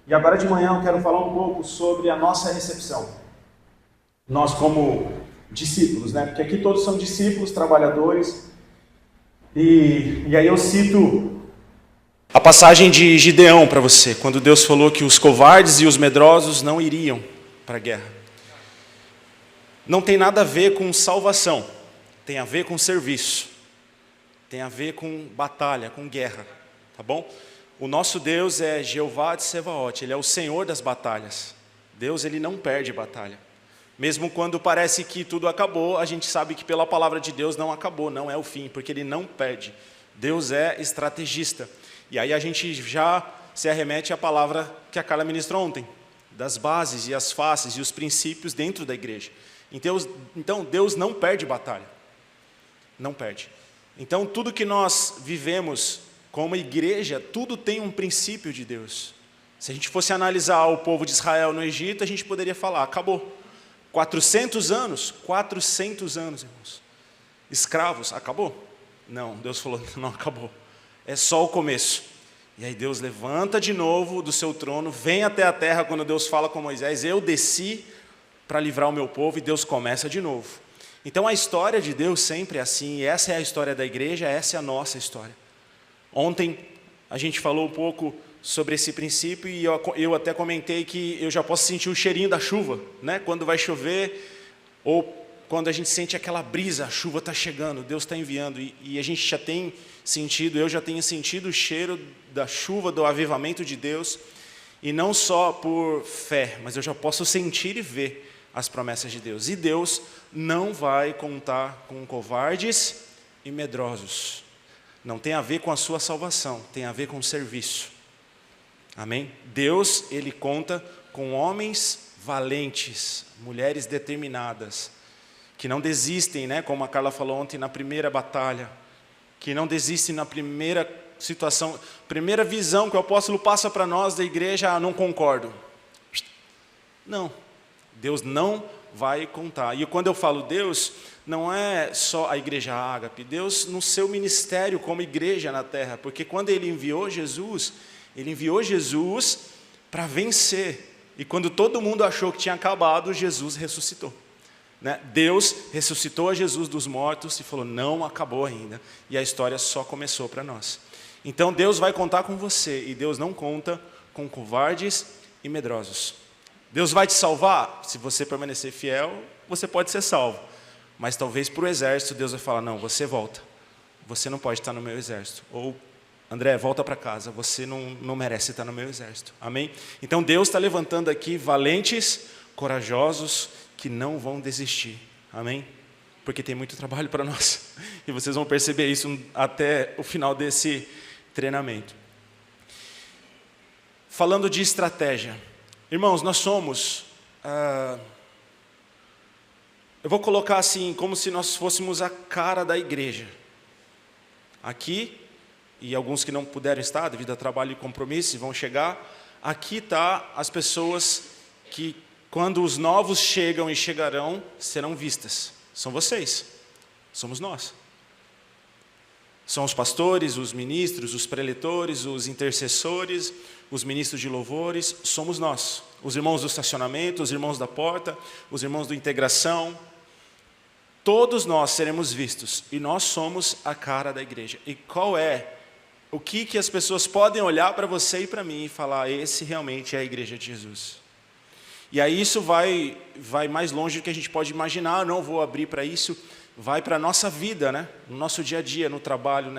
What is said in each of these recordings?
E agora de manhã eu quero falar um pouco sobre a nossa recepção. Nós como discípulos, né? Porque aqui todos são discípulos, trabalhadores. E aí eu cito a passagem de Gideão para você, quando Deus falou que os covardes e os medrosos não iriam para a guerra. Não tem nada a ver com salvação, tem a ver com serviço, tem a ver com batalha, com guerra, tá bom? O nosso Deus é Jeová de Sebaote, Ele é o Senhor das batalhas. Deus, Ele não perde batalha. Mesmo quando parece que tudo acabou, a gente sabe que pela palavra de Deus não acabou, não é o fim, porque Ele não perde. Deus é estrategista. E aí a gente já se arremete à palavra que a Carla ministrou ontem, das bases e as faces e os princípios dentro da igreja. Então Deus não perde batalha, não perde. Então tudo que nós vivemos como igreja, tudo tem um princípio de Deus. Se a gente fosse analisar o povo de Israel no Egito, a gente poderia falar, acabou. 400 anos, irmãos. Escravos, acabou? Não, Deus falou, não acabou. É só o começo. E aí Deus levanta de novo do seu trono, vem até a terra quando Deus fala com Moisés, eu desci para livrar o meu povo, e Deus começa de novo. Então a história de Deus sempre é assim, e essa é a história da igreja, essa é a nossa história. Ontem a gente falou um pouco sobre esse princípio, e eu até comentei que eu já posso sentir o cheirinho da chuva, né? Quando vai chover, ou quando a gente sente aquela brisa, a chuva está chegando, Deus está enviando, e a gente já tem sentido, eu já tenho sentido o cheiro da chuva, do avivamento de Deus, e não só por fé, mas eu já posso sentir e ver as promessas de Deus. E Deus não vai contar com covardes e medrosos. Não tem a ver com a sua salvação, tem a ver com o serviço. Amém? Deus, Ele conta com homens valentes, mulheres determinadas, que não desistem, né? Como a Carla falou ontem, na primeira batalha, que não desistem na primeira situação, primeira visão que o apóstolo passa para nós da igreja, não concordo. Não, Deus não vai contar. E quando eu falo Deus, não é só a igreja Ágape, Deus no seu ministério como igreja na terra, porque quando Ele enviou Jesus para vencer. E quando todo mundo achou que tinha acabado, Jesus ressuscitou. Né? Deus ressuscitou a Jesus dos mortos e falou, não acabou ainda. E a história só começou para nós. Então Deus vai contar com você, e Deus não conta com covardes e medrosos. Deus vai te salvar? Se você permanecer fiel, você pode ser salvo. Mas talvez para o exército Deus vai falar, não, você volta. Você não pode estar no meu exército. Ou, André, volta para casa, você não merece estar no meu exército. Amém? Então Deus está levantando aqui valentes, corajosos, que não vão desistir. Amém? Porque tem muito trabalho para nós. E vocês vão perceber isso até o final desse treinamento. Falando de estratégia. Irmãos, nós somos... eu vou colocar assim, como se nós fôssemos a cara da igreja. Aqui, e alguns que não puderam estar, devido a trabalho e compromisso, vão chegar. Aqui está as pessoas que, quando os novos chegam e chegarão, serão vistas. São vocês, somos nós. São os pastores, os ministros, os preletores, os intercessores, os ministros de louvores, somos nós. Os irmãos do estacionamento, os irmãos da porta, os irmãos do integração. Todos nós seremos vistos, e nós somos a cara da igreja. E qual é o que as pessoas podem olhar para você e para mim e falar, esse realmente é a igreja de Jesus? E aí isso vai mais longe do que a gente pode imaginar, não vou abrir para isso, vai para a nossa vida, né? No nosso dia a dia, no trabalho,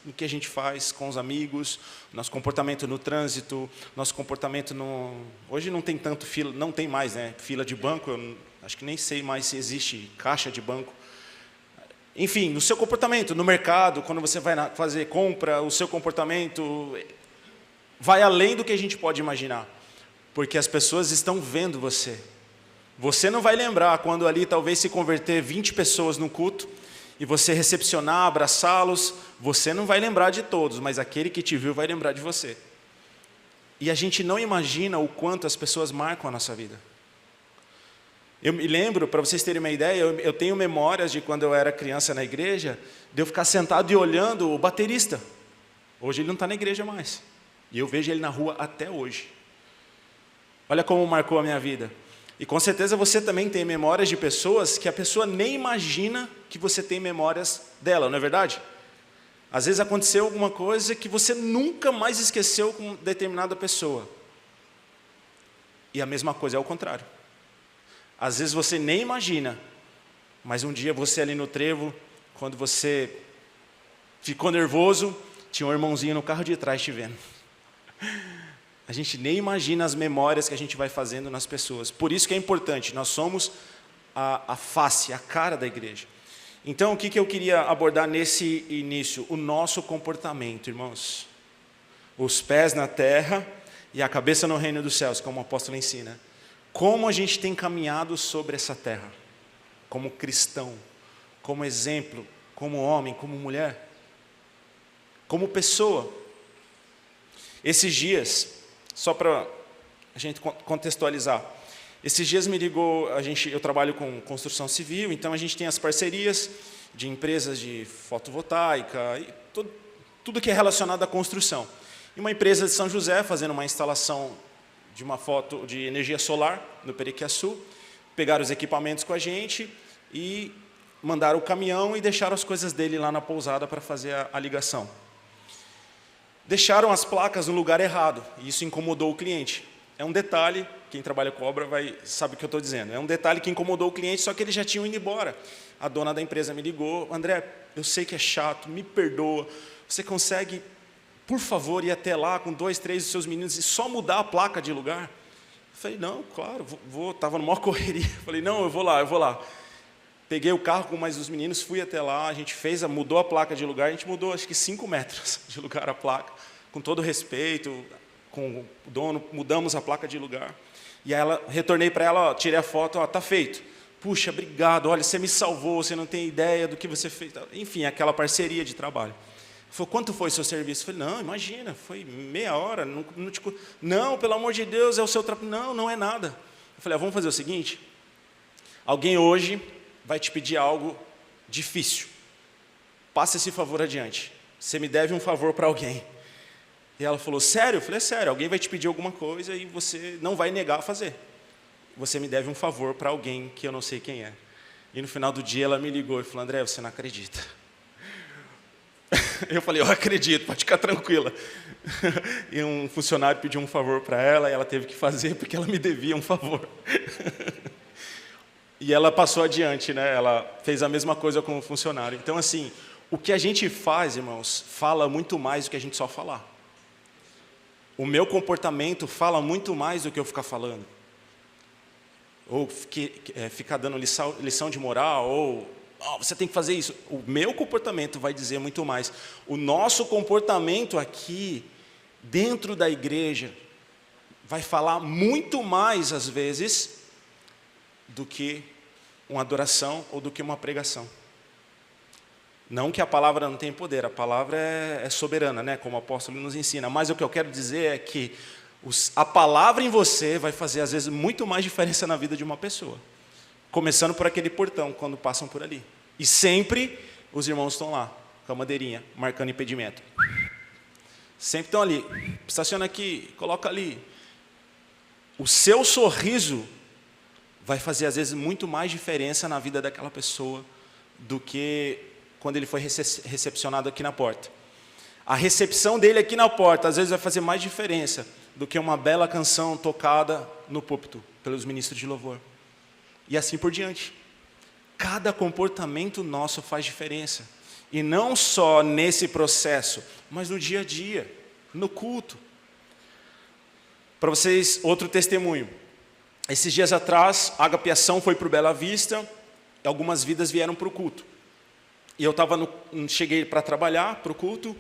no que a gente faz com os amigos, nosso comportamento no trânsito, nosso comportamento no... Hoje não tem tanto fila, não tem mais, né? Fila de banco, eu acho que nem sei mais se existe caixa de banco. Enfim, no seu comportamento, no mercado, quando você vai fazer compra, o seu comportamento vai além do que a gente pode imaginar. Porque as pessoas estão vendo você. Você não vai lembrar quando ali talvez se converter 20 pessoas no culto e você recepcionar, abraçá-los, você não vai lembrar de todos, mas aquele que te viu vai lembrar de você. E a gente não imagina o quanto as pessoas marcam a nossa vida. Eu me lembro, para vocês terem uma ideia, eu tenho memórias de quando eu era criança na igreja, de eu ficar sentado e olhando o baterista. Hoje ele não está na igreja mais. E eu vejo ele na rua até hoje. Olha como marcou a minha vida. E com certeza você também tem memórias de pessoas que a pessoa nem imagina que você tem memórias dela, não é verdade? Às vezes aconteceu alguma coisa que você nunca mais esqueceu com determinada pessoa. E a mesma coisa é o contrário. Às vezes você nem imagina, mas um dia você ali no trevo, quando você ficou nervoso, tinha um irmãozinho no carro de trás te vendo. A gente nem imagina as memórias que a gente vai fazendo nas pessoas. Por isso que é importante, nós somos a face, a cara da igreja. Então, o que eu queria abordar nesse início? O nosso comportamento, irmãos. Os pés na terra e a cabeça no reino dos céus, como o apóstolo ensina. Como a gente tem caminhado sobre essa terra? Como cristão, como exemplo, como homem, como mulher, como pessoa. Esses dias, só para a gente contextualizar, esses dias me ligou, eu trabalho com construção civil, então a gente tem as parcerias de empresas de fotovoltaica, e tudo que é relacionado à construção. E uma empresa de São José fazendo uma instalação de uma foto de energia solar no Periquiaçu, pegaram os equipamentos com a gente e mandaram o caminhão e deixaram as coisas dele lá na pousada para fazer a ligação. Deixaram as placas no lugar errado, e isso incomodou o cliente. É um detalhe, quem trabalha com obra sabe o que eu estou dizendo. É um detalhe que incomodou o cliente, só que eles já tinham ido embora. A dona da empresa me ligou, André, eu sei que é chato, me perdoa, você consegue, por favor, ir até lá com 2, 3 dos seus meninos e só mudar a placa de lugar? Eu falei, não, claro, vou. Estava numa correria. Falei, não, eu vou lá. Peguei o carro com mais os meninos, fui até lá, a gente mudou a placa de lugar, a gente mudou acho que 5 metros de lugar a placa, com todo respeito, com o dono, mudamos a placa de lugar. E aí retornei para ela, tirei a foto, está feito. Puxa, obrigado, olha, você me salvou, você não tem ideia do que você fez. Enfim, aquela parceria de trabalho. Falei, quanto foi o seu serviço? Eu falei, não, imagina, foi meia hora. Não, pelo amor de Deus, é o seu trabalho. Não, não é nada. Eu falei, vamos fazer o seguinte, alguém hoje vai te pedir algo difícil. Passa esse favor adiante. Você me deve um favor para alguém. E ela falou, sério? Eu falei, é sério, alguém vai te pedir alguma coisa e você não vai negar a fazer. Você me deve um favor para alguém que eu não sei quem é. E no final do dia ela me ligou e falou, André, você não acredita. Eu falei, eu acredito, pode ficar tranquila. E um funcionário pediu um favor para ela e ela teve que fazer porque ela me devia um favor. E ela passou adiante, né? Ela fez a mesma coisa com o funcionário. Então, assim, o que a gente faz, irmãos, fala muito mais do que a gente só falar. O meu comportamento fala muito mais do que eu ficar falando. Ou ficar dando lição de moral, ou você tem que fazer isso. O meu comportamento vai dizer muito mais. O nosso comportamento aqui, dentro da igreja, vai falar muito mais, às vezes, do que uma adoração ou do que uma pregação. Não que a palavra não tenha poder, a palavra é soberana, né? Como o apóstolo nos ensina. Mas o que eu quero dizer é que a palavra em você vai fazer, às vezes, muito mais diferença na vida de uma pessoa. Começando por aquele portão, quando passam por ali. E sempre os irmãos estão lá, com a madeirinha, marcando impedimento. Sempre estão ali. Estaciona aqui, coloca ali. O seu sorriso vai fazer, às vezes, muito mais diferença na vida daquela pessoa do que quando ele foi recepcionado aqui na porta. A recepção dele aqui na porta, às vezes, vai fazer mais diferença do que uma bela canção tocada no púlpito pelos ministros de louvor. E assim por diante. Cada comportamento nosso faz diferença. E não só nesse processo, mas no dia a dia, no culto. Para vocês, outro testemunho. Esses dias atrás, a Agapeação foi para o Bela Vista, e algumas vidas vieram para o culto. E eu cheguei para trabalhar, para o culto,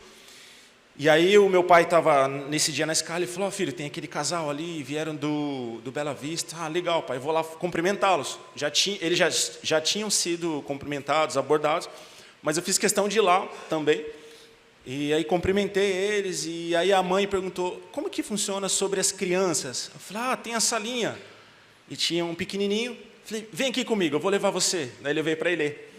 e aí o meu pai estava nesse dia na escala e falou, filho, tem aquele casal ali, vieram do Bela Vista. Ah, legal, pai, eu vou lá cumprimentá-los. Eles já tinham sido cumprimentados, abordados, mas eu fiz questão de ir lá também. E aí cumprimentei eles, e aí a mãe perguntou, como que funciona sobre as crianças? Eu falei, tem a salinha. E tinha um pequenininho, falei, vem aqui comigo, eu vou levar você. Daí levei para ele ler.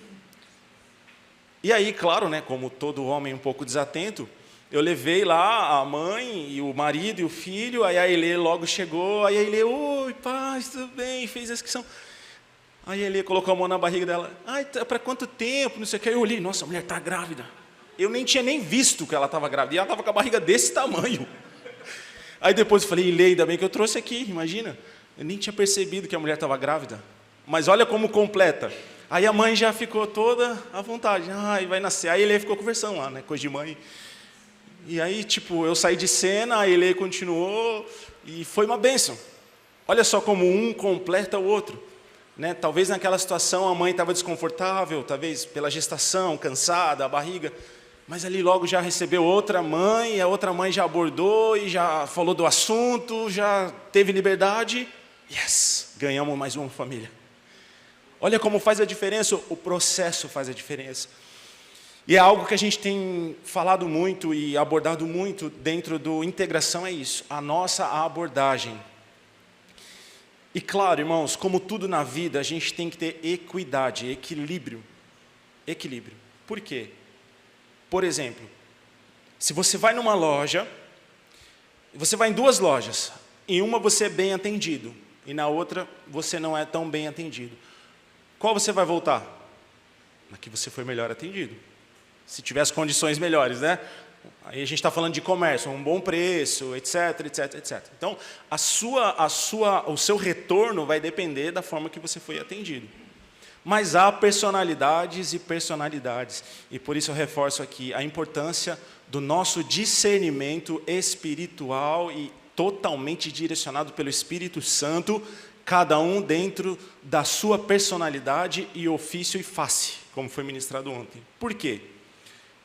E aí, claro, né, como todo homem um pouco desatento, Eu levei lá a mãe, e o marido e o filho, aí a Elê logo chegou, aí a Elê, oi, paz, tudo bem, fez a inscrição. Aí a Elê colocou a mão na barriga dela, ai, para quanto tempo, não sei o que. Eu olhei, nossa, a mulher está grávida. Eu nem tinha nem visto que ela estava grávida, e ela estava com a barriga desse tamanho. Aí depois eu falei, Elê, ainda bem que eu trouxe aqui, imagina. Eu nem tinha percebido que a mulher estava grávida. Mas olha como completa. Aí a mãe já ficou toda à vontade. Ai, vai nascer. Aí a Elê ficou conversando lá, né? Coisa de mãe. E aí, tipo, eu saí de cena, a Elê continuou, e foi uma bênção. Olha só como um completa o outro. Né? Talvez naquela situação a mãe estava desconfortável, talvez pela gestação, cansada, a barriga. Mas ali logo já recebeu outra mãe, e a outra mãe já abordou e já falou do assunto, já teve liberdade. Yes, ganhamos mais uma família. Olha como faz a diferença, o processo faz a diferença. E é algo que a gente tem falado muito e abordado muito dentro do integração, é isso, a nossa abordagem. E claro, irmãos, como tudo na vida, a gente tem que ter equidade, equilíbrio. Equilíbrio. Por quê? Por exemplo, se você vai numa loja, você vai em duas lojas, em uma você é bem atendido, e na outra você não é tão bem atendido. Qual você vai voltar? Na que você foi melhor atendido. Se tiver as condições melhores, né? Aí a gente está falando de comércio, um bom preço, etc, etc, etc. Então, o seu retorno vai depender da forma que você foi atendido. Mas há personalidades e personalidades. E por isso eu reforço aqui a importância do nosso discernimento espiritual e totalmente direcionado pelo Espírito Santo, cada um dentro da sua personalidade e ofício e face, como foi ministrado ontem. Por quê?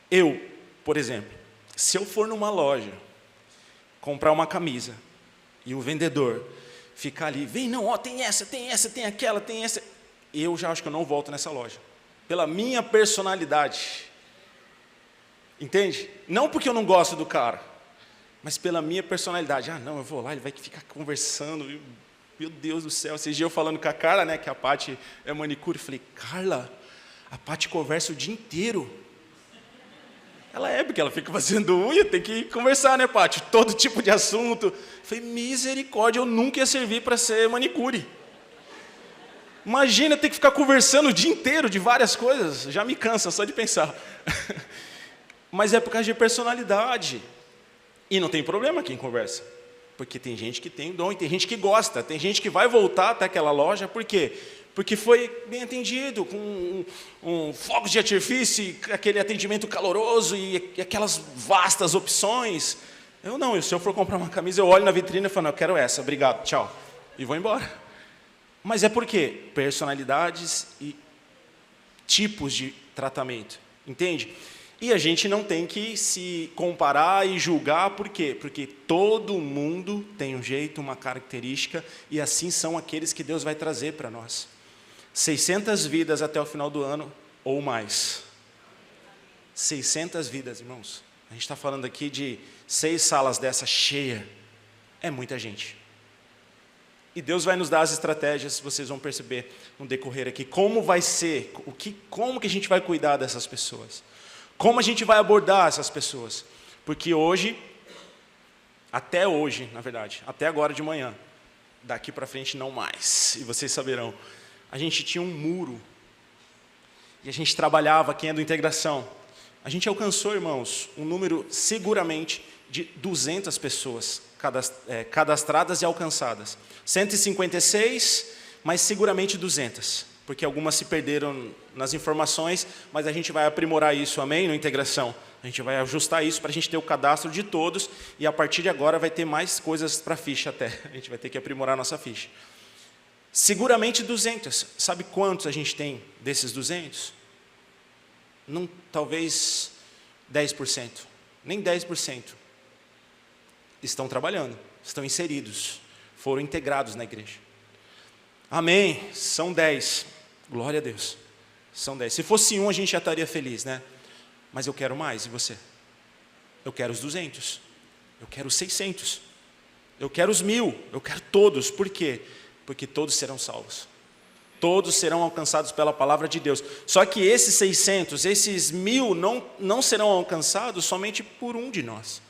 Eu, por exemplo, se eu for numa loja, comprar uma camisa, e o vendedor ficar ali, vem, não, ó, tem essa, tem aquela, tem essa, eu já acho que eu não volto nessa loja, pela minha personalidade, entende? Não porque eu não gosto do cara, mas pela minha personalidade. Ah, não, eu vou lá, ele vai ficar conversando, meu Deus do céu. Esses dias eu falando com a Carla, né, que a Paty é manicure, eu falei, Carla, a Paty conversa o dia inteiro. Ela é, porque ela fica fazendo unha, tem que conversar, né, Paty? Todo tipo de assunto. Eu falei, misericórdia, eu nunca ia servir para ser manicure. Imagina eu ter que ficar conversando o dia inteiro de várias coisas, já me cansa só de pensar. Mas é por causa de personalidade. E não tem problema quem conversa, porque tem gente que tem dom, e tem gente que gosta, tem gente que vai voltar até aquela loja, por quê? Porque foi bem atendido, com fogos de artifício, aquele atendimento caloroso e aquelas vastas opções. Eu não, se eu for comprar uma camisa, eu olho na vitrine e falo, não, eu quero essa, obrigado, tchau, e vou embora. Mas é por quê? Personalidades e tipos de tratamento, entende? E a gente não tem que se comparar e julgar, por quê? Porque todo mundo tem um jeito, uma característica, e assim são aqueles que Deus vai trazer para nós. 600 vidas até o final do ano, ou mais. 600 vidas, irmãos. A gente está falando aqui de 6 salas dessa cheia. É muita gente. E Deus vai nos dar as estratégias, vocês vão perceber no decorrer aqui, como vai ser, como que a gente vai cuidar dessas pessoas. Como a gente vai abordar essas pessoas. Porque hoje, até hoje, na verdade, até agora de manhã, daqui para frente não mais, e vocês saberão, a gente tinha um muro, e a gente trabalhava, quem é do integração, a gente alcançou, irmãos, um número seguramente de 200 pessoas cadastradas e alcançadas. 156, mas seguramente 200, porque algumas se perderam nas informações, mas a gente vai aprimorar isso, amém, no integração. A gente vai ajustar isso para a gente ter o cadastro de todos, e a partir de agora vai ter mais coisas para a ficha até, a gente vai ter que aprimorar a nossa ficha. Seguramente 200, sabe quantos a gente tem desses 200? Não, talvez 10%, nem 10%. Estão trabalhando, estão inseridos, foram integrados na igreja. Amém, são 10, glória a Deus, são 10. Se fosse um, a gente já estaria feliz, né? Mas eu quero mais, e você? Eu quero os 200, eu quero os 600, eu quero os 1000, eu quero todos. Por quê? Porque todos serão salvos. todos serão alcançados pela palavra de Deus. Só que esses 600, esses 1000 não serão alcançados somente por um de nós,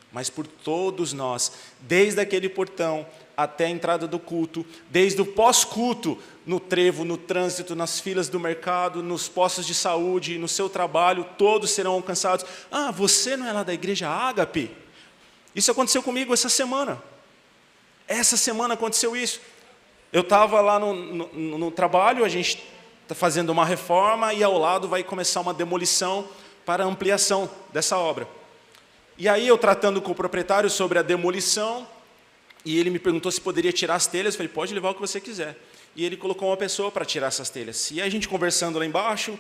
mas por todos nós, desde aquele portão até a entrada do culto, desde o pós-culto, no trevo, no trânsito, nas filas do mercado, nos postos de saúde, no seu trabalho, todos serão alcançados. Ah, você não é lá da igreja Ágape? Isso aconteceu comigo essa semana. Essa semana aconteceu isso. Eu estava lá no trabalho, a gente está fazendo uma reforma e ao lado vai começar uma demolição para ampliação dessa obra. E aí eu tratando com o proprietário sobre a demolição, e ele me perguntou se poderia tirar as telhas. Eu falei, pode levar o que você quiser. E ele colocou uma pessoa para tirar essas telhas. E aí a gente conversando lá embaixo,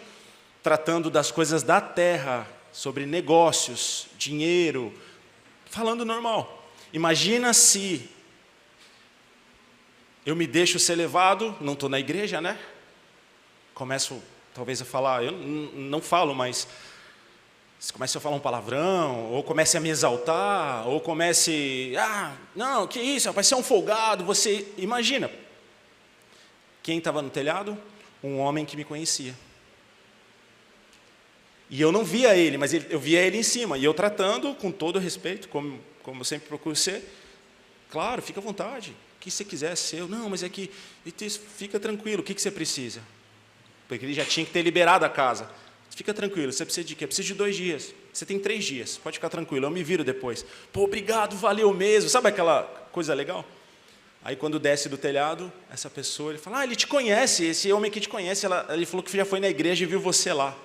tratando das coisas da terra, sobre negócios, dinheiro, falando normal. Imagina se eu me deixo ser levado, não estou na igreja, né? Começo talvez a falar, eu não falo, mas se comece a falar um palavrão, ou comece a me exaltar, ou comece, não, que isso, rapaz, você é um folgado, você... Imagina, quem estava no telhado? Um homem que me conhecia. E eu não via ele, mas eu via ele em cima, e eu tratando com todo respeito, como eu sempre procuro ser, claro, fica à vontade, o que você quiser é seu, não, mas é que, fica tranquilo, o que você precisa? Porque ele já tinha que ter liberado a casa. Fica tranquilo, você precisa de quê? Eu preciso de 2 dias. Você tem 3 dias, pode ficar tranquilo, eu me viro depois. Pô, obrigado, valeu mesmo. Sabe aquela coisa legal? Aí quando desce do telhado, essa pessoa, ele fala, ele te conhece, esse homem que te conhece, ele falou que já foi na igreja e viu você lá.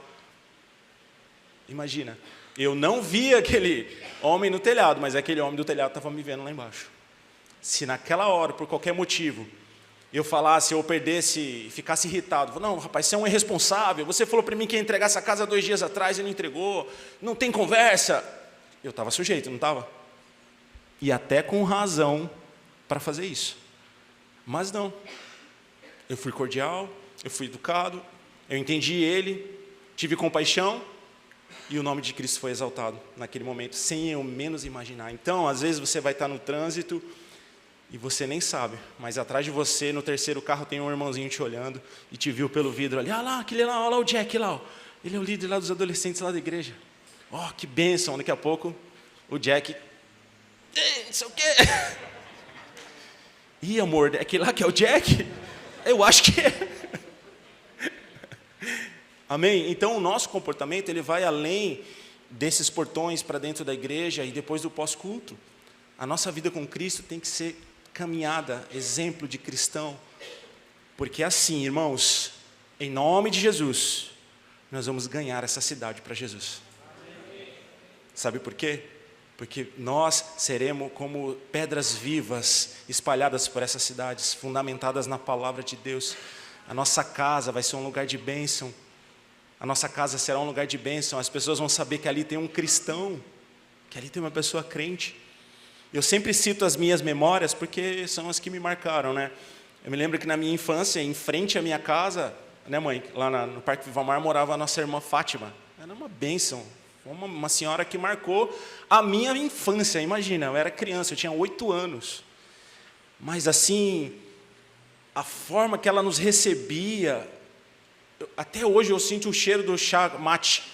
Imagina, eu não vi aquele homem no telhado, mas aquele homem do telhado estava me vendo lá embaixo. Se naquela hora, por qualquer motivo, eu falasse, eu perdesse, ficasse irritado, não, rapaz, você é um irresponsável, você falou para mim que ia entregar essa casa 2 dias atrás e não entregou, não tem conversa. Eu estava sujeito, não estava? E até com razão para fazer isso. Mas não. Eu fui cordial, eu fui educado, eu entendi ele, tive compaixão, e o nome de Cristo foi exaltado naquele momento, sem eu menos imaginar. Então, às vezes você vai estar no trânsito, e você nem sabe, mas atrás de você, no terceiro carro, tem um irmãozinho te olhando e te viu pelo vidro ali. Lá, aquele lá, olha lá o Jack lá. Ó. Ele é o líder lá dos adolescentes lá da igreja. Ó, que bênção. Daqui a pouco, o Jack... não sei o quê. Ih, amor, é aquele lá que é o Jack? Eu acho que é. Amém? Então, o nosso comportamento, ele vai além desses portões para dentro da igreja e depois do pós-culto. A nossa vida com Cristo tem que ser caminhada, exemplo de cristão, porque assim, irmãos, em nome de Jesus, nós vamos ganhar essa cidade para Jesus. Sabe por quê? Porque nós seremos como pedras vivas, espalhadas por essas cidades, fundamentadas na palavra de Deus. A nossa casa vai ser um lugar de bênção, a nossa casa será um lugar de bênção, as pessoas vão saber que ali tem um cristão, que ali tem uma pessoa crente. Eu sempre cito as minhas memórias porque são as que me marcaram, né? Eu me lembro que na minha infância, em frente à minha casa, né, mãe? Lá no Parque Vivamar morava a nossa irmã Fátima. Era uma bênção, uma senhora que marcou a minha infância. Imagina, eu era criança, eu tinha 8 anos. Mas assim, a forma que ela nos recebia, até hoje eu sinto o cheiro do chá mate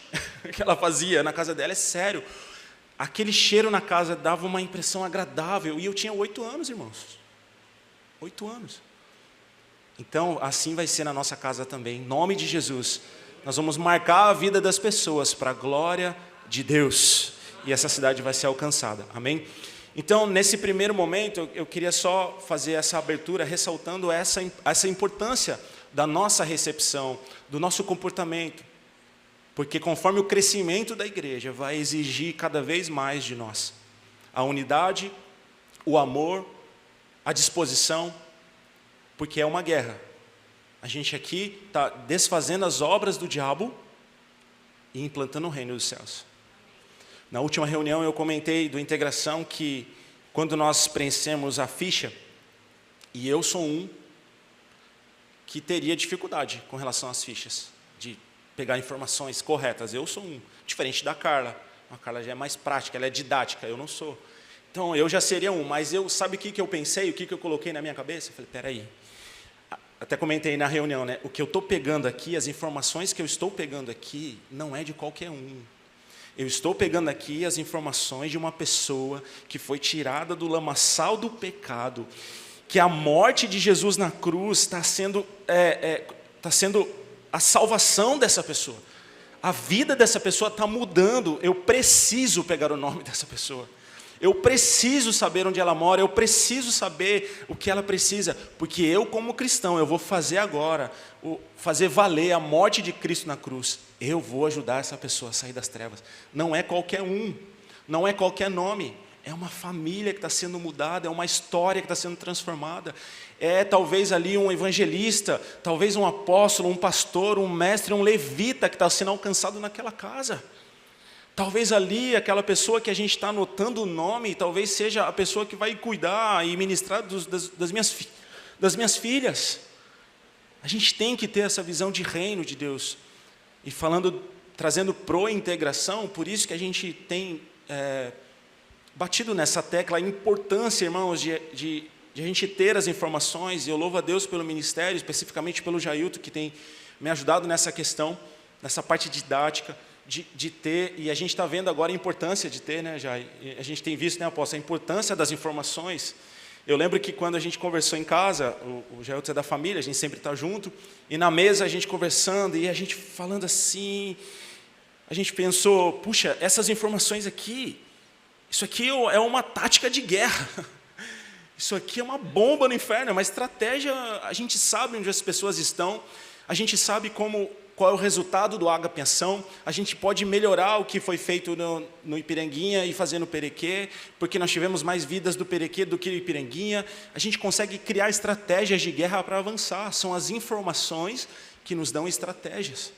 que ela fazia na casa dela, é sério. Aquele cheiro na casa dava uma impressão agradável. E eu tinha 8 anos, irmãos. 8 anos. Então, assim vai ser na nossa casa também. Em nome de Jesus, nós vamos marcar a vida das pessoas para a glória de Deus. E essa cidade vai ser alcançada. Amém? Então, nesse primeiro momento, eu queria só fazer essa abertura, ressaltando essa importância da nossa recepção, do nosso comportamento. Porque conforme o crescimento da igreja vai exigir cada vez mais de nós. A unidade, o amor, a disposição, porque é uma guerra. A gente aqui está desfazendo as obras do diabo e implantando o reino dos céus. Na última reunião eu comentei do Integração que quando nós preenchemos a ficha, e eu sou um que teria dificuldade com relação às fichas, de pegar informações corretas. Eu sou um, diferente da Carla. A Carla já é mais prática, ela é didática, eu não sou. Então, eu já seria um, mas sabe o que eu pensei, o que eu coloquei na minha cabeça? Eu falei, peraí, até comentei na reunião, né? O que eu estou pegando aqui, as informações que eu estou pegando aqui, não é de qualquer um. Eu estou pegando aqui as informações de uma pessoa que foi tirada do lamaçal do pecado, que a morte de Jesus na cruz está sendo a salvação dessa pessoa. A vida dessa pessoa está mudando. Eu preciso pegar o nome dessa pessoa. Eu preciso saber onde ela mora, eu preciso saber o que ela precisa, porque eu, como cristão, eu vou fazer agora, fazer valer a morte de Cristo na cruz. Eu vou ajudar essa pessoa a sair das trevas. Não é qualquer um, não é qualquer nome, é uma família que está sendo mudada, é uma história que está sendo transformada. É talvez ali um evangelista, talvez um apóstolo, um pastor, um mestre, um levita que está sendo alcançado naquela casa. Talvez ali aquela pessoa que a gente está anotando o nome, talvez seja a pessoa que vai cuidar e ministrar das minhas filhas. A gente tem que ter essa visão de reino de Deus. E trazendo pro-integração, por isso que a gente tem batido nessa tecla, a importância, irmãos, de a gente ter as informações. E eu louvo a Deus pelo ministério, especificamente pelo Jailton, que tem me ajudado nessa questão, nessa parte didática, de ter, e a gente está vendo agora a importância de ter, né, Jai? A gente tem visto, né, apóstolo, a importância das informações. Eu lembro que quando a gente conversou em casa, o Jailton é da família, a gente sempre está junto, e na mesa a gente conversando, e a gente falando assim, a gente pensou, puxa, essas informações aqui, isso aqui é uma tática de guerra, isso aqui é uma bomba no inferno, é uma estratégia, a gente sabe onde as pessoas estão, a gente sabe qual é o resultado do Ágape Ação, a gente pode melhorar o que foi feito no Ipiranguinha e fazer no Perequê, porque nós tivemos mais vidas do Perequê do que no Ipiranguinha, a gente consegue criar estratégias de guerra para avançar, são as informações que nos dão estratégias.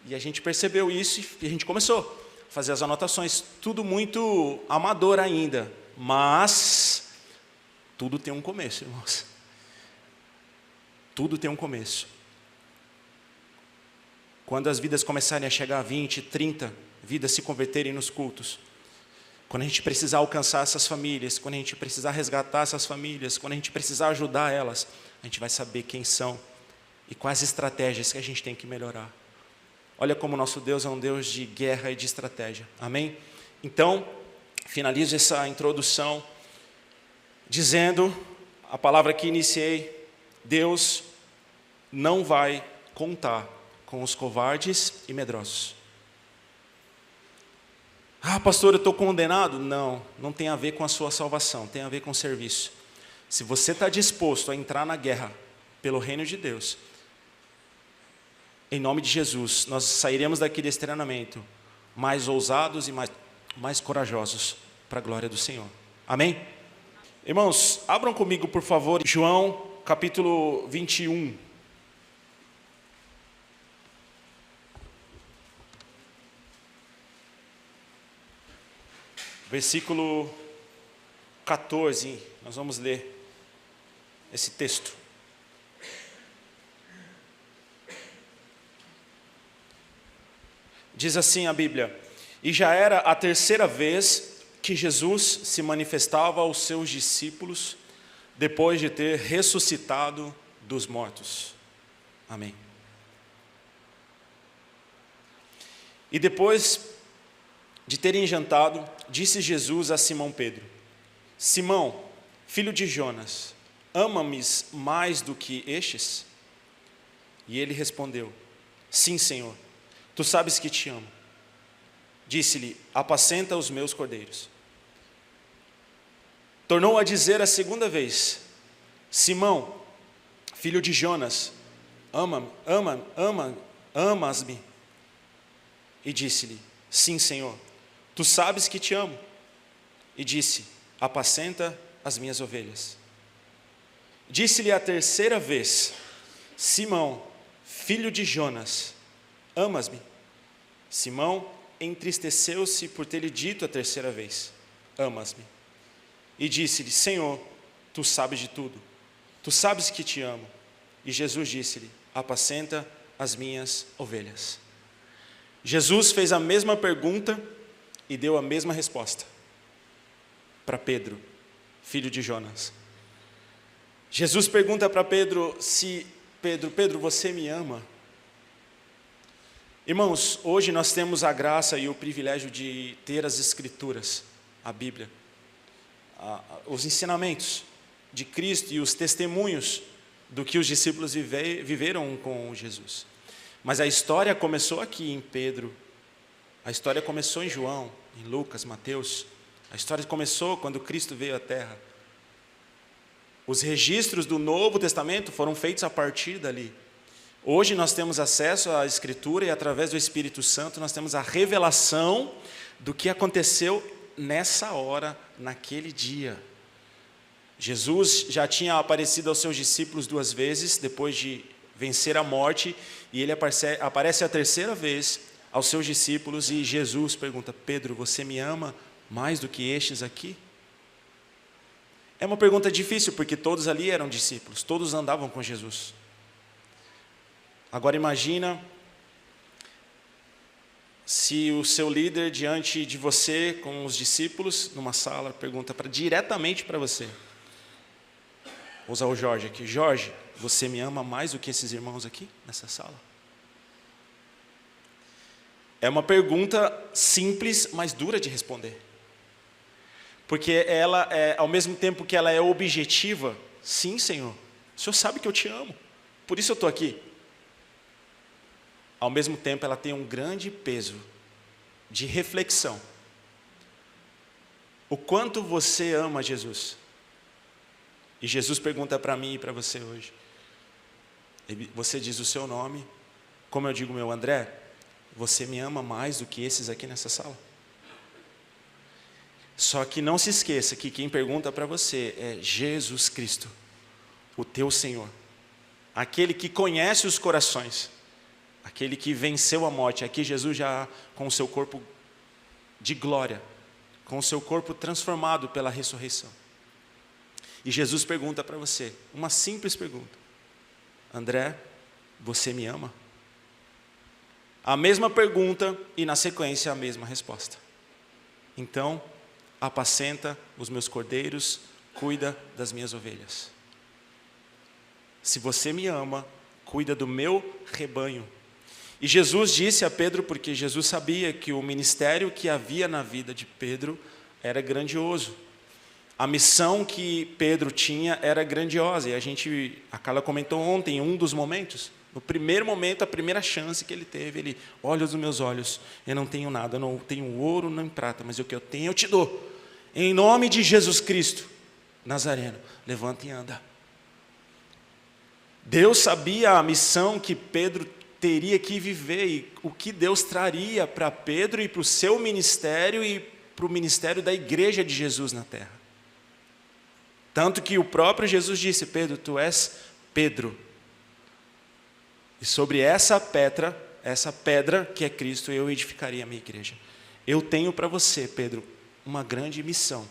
E a gente percebeu isso e a gente começou a fazer as anotações, tudo muito amador ainda, mas tudo tem um começo, irmãos. Tudo tem um começo. Quando as vidas começarem a chegar a 20, 30 vidas se converterem nos cultos, quando a gente precisar alcançar essas famílias, quando a gente precisar resgatar essas famílias, quando a gente precisar ajudar elas, a gente vai saber quem são e quais estratégias que a gente tem que melhorar. Olha como o nosso Deus é um Deus de guerra e de estratégia. Amém? Então, finalizo essa introdução dizendo a palavra que iniciei: Deus não vai contar com os covardes e medrosos. Ah, pastor, eu estou condenado? Não, não tem a ver com a sua salvação, tem a ver com o serviço. Se você está disposto a entrar na guerra pelo reino de Deus, em nome de Jesus, nós sairemos daqui desse treinamento mais ousados e mais corajosos para a glória do Senhor. Amém? Irmãos, abram comigo, por favor, João capítulo 21. Versículo 14, nós vamos ler esse texto. Diz assim a Bíblia: e já era a terceira vez que Jesus se manifestava aos seus discípulos, depois de ter ressuscitado dos mortos. Amém. E depois de terem jantado, disse Jesus a Simão Pedro: Simão, filho de Jonas, ama-me mais do que estes? E ele respondeu: sim, Senhor, tu sabes que te amo. Disse-lhe: apacenta os meus cordeiros. Tornou a dizer a segunda vez: Simão, filho de Jonas, amas-me? E disse-lhe: sim, Senhor, tu sabes que te amo. E disse: apacenta as minhas ovelhas. Disse-lhe a terceira vez: Simão, filho de Jonas, amas-me? Simão entristeceu-se por ter-lhe dito a terceira vez: amas-me? E disse-lhe: Senhor, tu sabes de tudo, tu sabes que te amo. E Jesus disse-lhe: apacenta as minhas ovelhas. Jesus fez a mesma pergunta e deu a mesma resposta para Pedro, filho de Jonas. Jesus pergunta para Pedro se Pedro, você me ama? Irmãos, hoje nós temos a graça e o privilégio de ter as Escrituras, a Bíblia, os ensinamentos de Cristo e os testemunhos do que os discípulos viveram com Jesus. Mas a história começou aqui em Pedro, a história começou em João, em Lucas, Mateus, a história começou quando Cristo veio à Terra. Os registros do Novo Testamento foram feitos a partir dali. Hoje nós temos acesso à Escritura e através do Espírito Santo nós temos a revelação do que aconteceu nessa hora, naquele dia. Jesus já tinha aparecido aos seus discípulos 2 vezes, depois de vencer a morte, e ele aparece a 3ª vez aos seus discípulos, e Jesus pergunta: Pedro, você me ama mais do que estes aqui? É uma pergunta difícil, porque todos ali eram discípulos, todos andavam com Jesus. Agora imagina se o seu líder diante de você, com os discípulos, numa sala, pergunta diretamente para você. Vou usar o Jorge aqui. Jorge, você me ama mais do que esses irmãos aqui, nessa sala? É uma pergunta simples, mas dura de responder. Porque ela, ao mesmo tempo que ela é objetiva, sim, Senhor, o Senhor sabe que eu te amo, por isso eu estou aqui. Ao mesmo tempo, ela tem um grande peso de reflexão. O quanto você ama Jesus? E Jesus pergunta para mim e para você hoje. Você diz o seu nome, como eu digo o meu, André, você me ama mais do que esses aqui nessa sala? Só que não se esqueça que quem pergunta para você é Jesus Cristo, o teu Senhor, aquele que conhece os corações, aquele que venceu a morte. Aqui Jesus já com o seu corpo de glória, com o seu corpo transformado pela ressurreição. E Jesus pergunta para você, uma simples pergunta: André, você me ama? A mesma pergunta e na sequência a mesma resposta. Então, apacenta os meus cordeiros, cuida das minhas ovelhas. Se você me ama, cuida do meu rebanho. E Jesus disse a Pedro, porque Jesus sabia que o ministério que havia na vida de Pedro era grandioso. A missão que Pedro tinha era grandiosa. E a Carla comentou ontem, em um dos momentos, no primeiro momento, a primeira chance que ele teve, ele: olha nos meus olhos, eu não tenho nada, eu não tenho ouro nem prata, mas o que eu tenho eu te dou. Em nome de Jesus Cristo Nazareno, levanta e anda. Deus sabia a missão que Pedro teria que viver e o que Deus traria para Pedro e para o seu ministério e para o ministério da igreja de Jesus na terra. Tanto que o próprio Jesus disse: Pedro, tu és Pedro. E sobre essa pedra que é Cristo, eu edificaria a minha igreja. Eu tenho para você, Pedro, uma grande missão.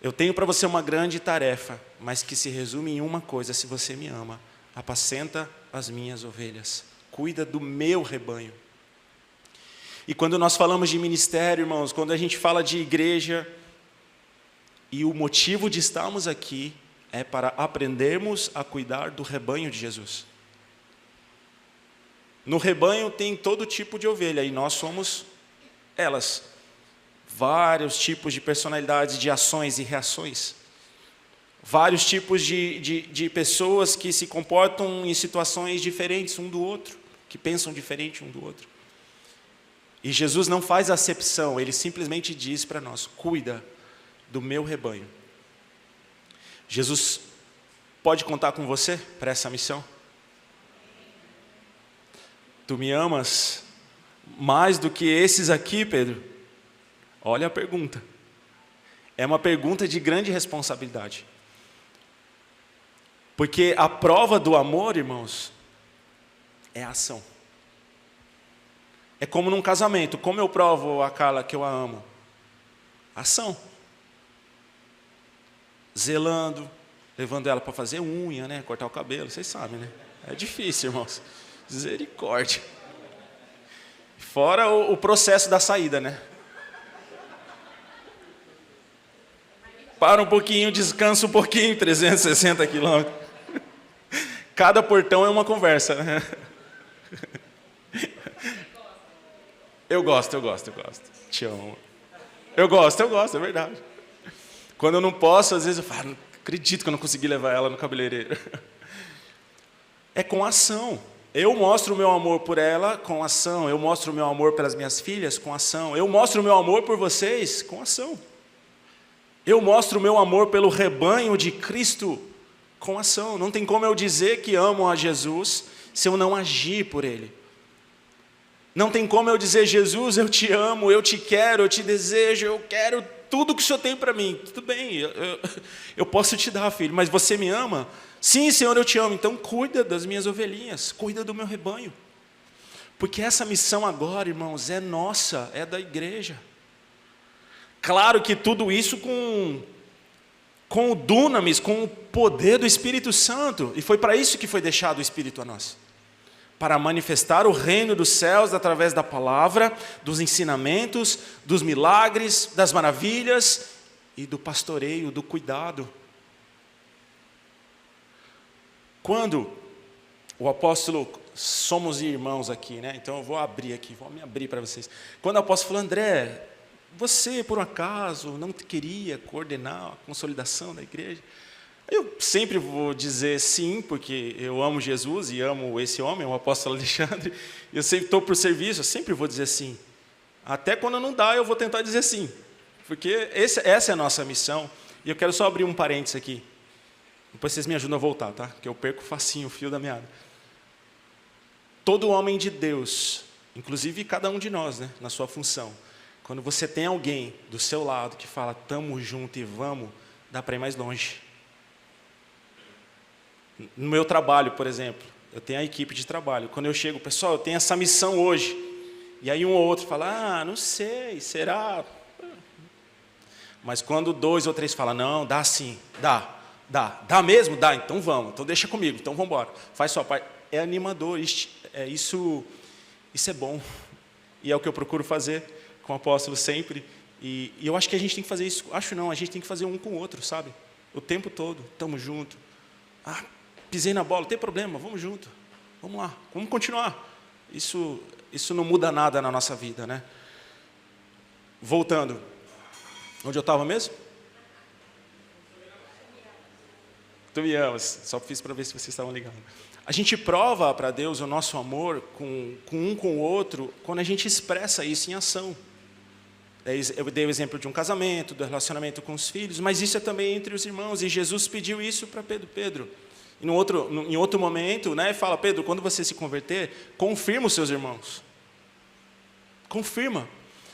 Eu tenho para você uma grande tarefa, mas que se resume em uma coisa: se você me ama, apacenta as minhas ovelhas, cuida do meu rebanho. E quando nós falamos de ministério, irmãos, quando a gente fala de igreja, e o motivo de estarmos aqui é para aprendermos a cuidar do rebanho de Jesus. No rebanho tem todo tipo de ovelha, e nós somos elas. Vários tipos de personalidades, de ações e reações. Vários tipos de pessoas que se comportam em situações diferentes um do outro, que pensam diferente um do outro. E Jesus não faz acepção, ele simplesmente diz para nós: cuida do meu rebanho. Jesus pode contar com você para essa missão? Tu me amas mais do que esses aqui, Pedro? Olha a pergunta. É uma pergunta de grande responsabilidade. Porque a prova do amor, irmãos, é a ação. É como num casamento. Como eu provo a Carla que eu a amo? Ação. Zelando, levando ela para fazer unha, né? Cortar o cabelo, vocês sabem, né? É difícil, irmãos. Misericórdia. Fora o processo da saída, né? Para um pouquinho, descansa um pouquinho, 360 quilômetros. Cada portão é uma conversa. Eu gosto. Te amo. Eu gosto, é verdade. Quando eu não posso, às vezes eu falo, não acredito que eu não consegui levar ela no cabeleireiro. É com ação. Eu mostro o meu amor por ela com ação. Eu mostro o meu amor pelas minhas filhas com ação. Eu mostro o meu amor por vocês com ação. Eu mostro o meu amor pelo rebanho de Cristo com ação. Não tem como eu dizer que amo a Jesus se eu não agir por Ele. Não tem como eu dizer, Jesus, eu te amo, eu te quero, eu te desejo, eu quero tudo que o Senhor tem para mim. Tudo bem, eu posso te dar, filho, mas você me ama? Sim, Senhor, eu te amo. Então cuida das minhas ovelhinhas, cuida do meu rebanho. Porque essa missão agora, irmãos, é nossa, é da igreja. Claro que tudo isso com o dunamis, com o poder do Espírito Santo. E foi para isso que foi deixado o Espírito a nós. Para manifestar o reino dos céus através da palavra, dos ensinamentos, dos milagres, das maravilhas e do pastoreio, do cuidado. Quando o apóstolo, somos irmãos aqui, né? Então eu vou me abrir para vocês. Quando o apóstolo falou, André, você por um acaso não queria coordenar a consolidação da igreja? Eu sempre vou dizer sim, porque eu amo Jesus e amo esse homem, o apóstolo Alexandre. Eu sempre estou para o serviço, eu sempre vou dizer sim. Até quando não dá, eu vou tentar dizer sim. Porque essa é a nossa missão. E eu quero só abrir um parênteses aqui. Depois vocês me ajudam a voltar, tá? Que eu perco facinho o fio da meada. Todo homem de Deus, inclusive cada um de nós, né, na sua função, quando você tem alguém do seu lado que fala, tamo junto e vamos, dá para ir mais longe. No meu trabalho, por exemplo, eu tenho a equipe de trabalho. Quando eu chego, pessoal, eu tenho essa missão hoje. E aí um ou outro fala, não sei, será? Mas quando 2 ou 3 falam, não, dá sim, dá mesmo? Dá, então vamos, então deixa comigo, então vamos embora. Faz sua parte. É animador, isso é bom. E é o que eu procuro fazer com o apóstolo sempre. E eu acho que a gente tem que fazer isso, a gente tem que fazer um com o outro, sabe? O tempo todo, estamos juntos. Pisei na bola, não tem problema, vamos junto, vamos lá, vamos continuar. Isso não muda nada na nossa vida, né? Voltando, onde eu estava mesmo? Tu me amas, só fiz para ver se vocês estavam ligados. A gente prova para Deus o nosso amor com o outro quando a gente expressa isso em ação. Eu dei o exemplo de um casamento, do relacionamento com os filhos, mas isso é também entre os irmãos, e Jesus pediu isso para Pedro. E em outro momento, né, fala, Pedro, quando você se converter, confirma os seus irmãos. Confirma.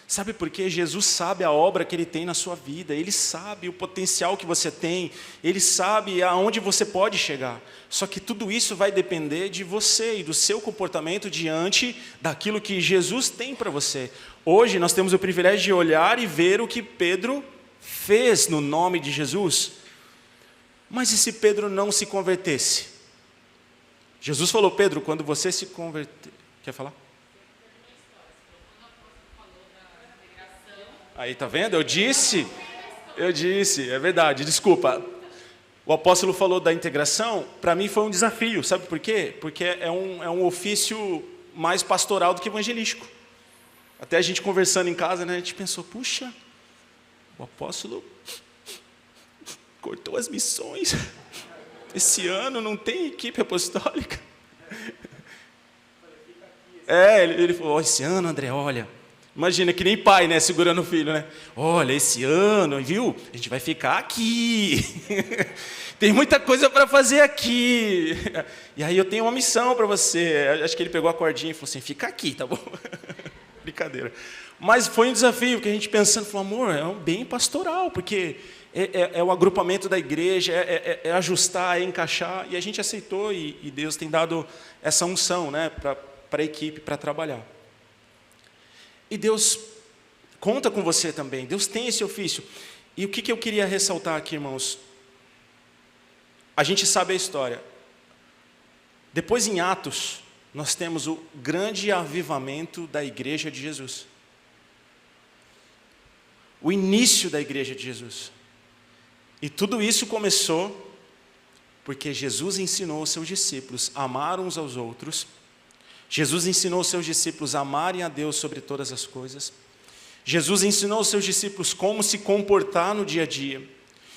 Sabe por quê? Jesus sabe a obra que Ele tem na sua vida, Ele sabe o potencial que você tem, Ele sabe aonde você pode chegar. Só que tudo isso vai depender de você e do seu comportamento diante daquilo que Jesus tem para você. Hoje nós temos o privilégio de olhar e ver o que Pedro fez no nome de Jesus. Mas e se Pedro não se convertesse? Jesus falou, Pedro, quando você se converter... Quer falar? Aí, tá vendo? Eu disse, é verdade, desculpa. O apóstolo falou da integração, para mim foi um desafio, sabe por quê? Porque é um ofício mais pastoral do que evangelístico. Até a gente conversando em casa, né, a gente pensou, puxa, o apóstolo cortou as missões. Esse ano não tem equipe apostólica. Ele falou, esse ano, André, olha, imagina, que nem pai, né, segurando o filho, né? Olha, esse ano, viu, a gente vai ficar aqui. Tem muita coisa para fazer aqui. E aí eu tenho uma missão para você. Acho que ele pegou a cordinha e falou assim, fica aqui, tá bom? Brincadeira. Mas foi um desafio, que a gente pensando, falou, amor, é um bem pastoral, porque é o agrupamento da igreja, é ajustar, é encaixar, e a gente aceitou, e Deus tem dado essa unção, né, para a equipe, para trabalhar. E Deus conta com você também, Deus tem esse ofício. E o que eu queria ressaltar aqui, irmãos? A gente sabe a história. Depois, em Atos, nós temos o grande avivamento da igreja de Jesus. O início da igreja de Jesus. E tudo isso começou Porque Jesus ensinou os seus discípulos a amar uns aos outros. Jesus ensinou os seus discípulos a amarem a Deus sobre todas as coisas. Jesus ensinou os seus discípulos como se comportar no dia a dia.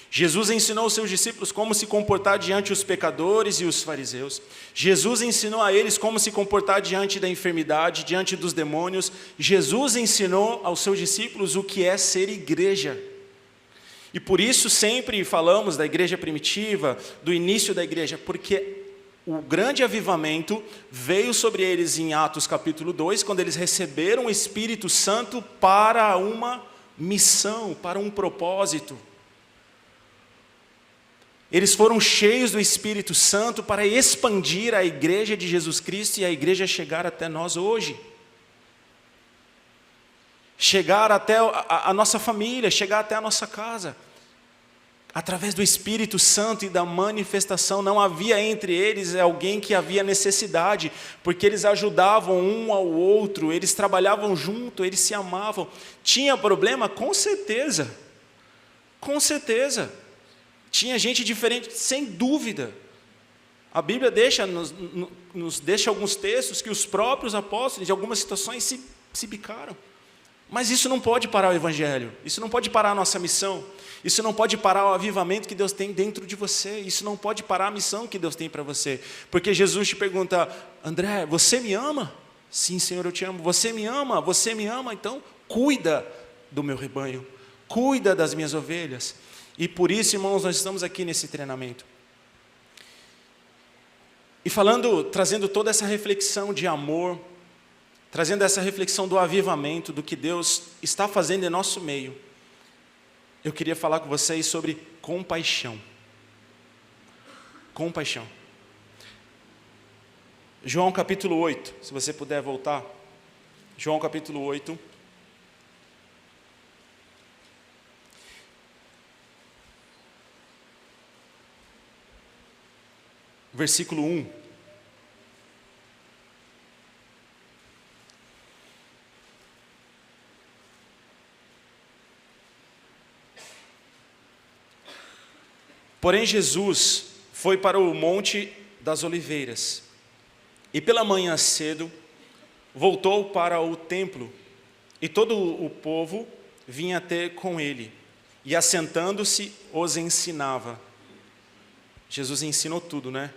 Jesus ensinou aos seus discípulos como se comportar diante dos pecadores e os fariseus. Jesus ensinou a eles como se comportar diante da enfermidade, diante dos demônios. Jesus ensinou aos seus discípulos o que é ser igreja. E por isso sempre falamos da igreja primitiva, do início da igreja, porque o grande avivamento veio sobre eles em Atos capítulo 2, quando eles receberam o Espírito Santo para uma missão, para um propósito. Eles foram cheios do Espírito Santo para expandir a igreja de Jesus Cristo e a igreja chegar até nós hoje. Chegar até a nossa família, chegar até a nossa casa. Através do Espírito Santo e da manifestação, não havia entre eles alguém que havia necessidade, porque eles ajudavam um ao outro, eles trabalhavam junto, eles se amavam. Tinha problema? Com certeza. Com certeza. Tinha gente diferente, sem dúvida. A Bíblia nos deixa alguns textos que os próprios apóstolos, em algumas situações, se bicaram. Mas isso não pode parar o Evangelho, isso não pode parar a nossa missão, isso não pode parar o avivamento que Deus tem dentro de você, isso não pode parar a missão que Deus tem para você. Porque Jesus te pergunta: André, você me ama? Sim, Senhor, eu te amo. Você me ama? Você me ama? Então cuida do meu rebanho, cuida das minhas ovelhas. E por isso, irmãos, nós estamos aqui nesse treinamento. E trazendo toda essa reflexão de amor, trazendo essa reflexão do avivamento, do que Deus está fazendo em nosso meio, eu queria falar com vocês sobre compaixão. Compaixão. João capítulo 8, se você puder voltar. João capítulo 8. Versículo 1. Porém Jesus foi para o Monte das Oliveiras, e pela manhã cedo voltou para o templo, e todo o povo vinha ter com ele, e assentando-se os ensinava. Jesus ensinou tudo, né?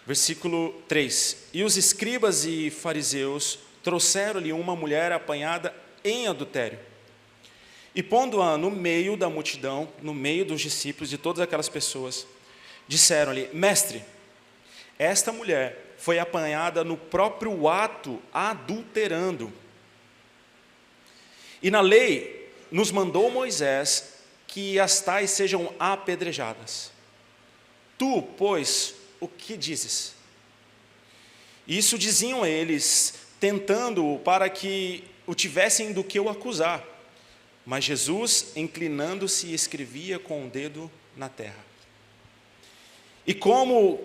Versículo 3. E os escribas e fariseus trouxeram-lhe uma mulher apanhada em adultério. E pondo-a no meio da multidão, no meio dos discípulos, de todas aquelas pessoas, disseram-lhe: Mestre, esta mulher foi apanhada no próprio ato, adulterando. E na lei nos mandou Moisés que as tais sejam apedrejadas. Tu, pois, o que dizes? Isso diziam eles, tentando-o para que o tivessem do que o acusar. Mas Jesus, inclinando-se, escrevia com o dedo na terra. E como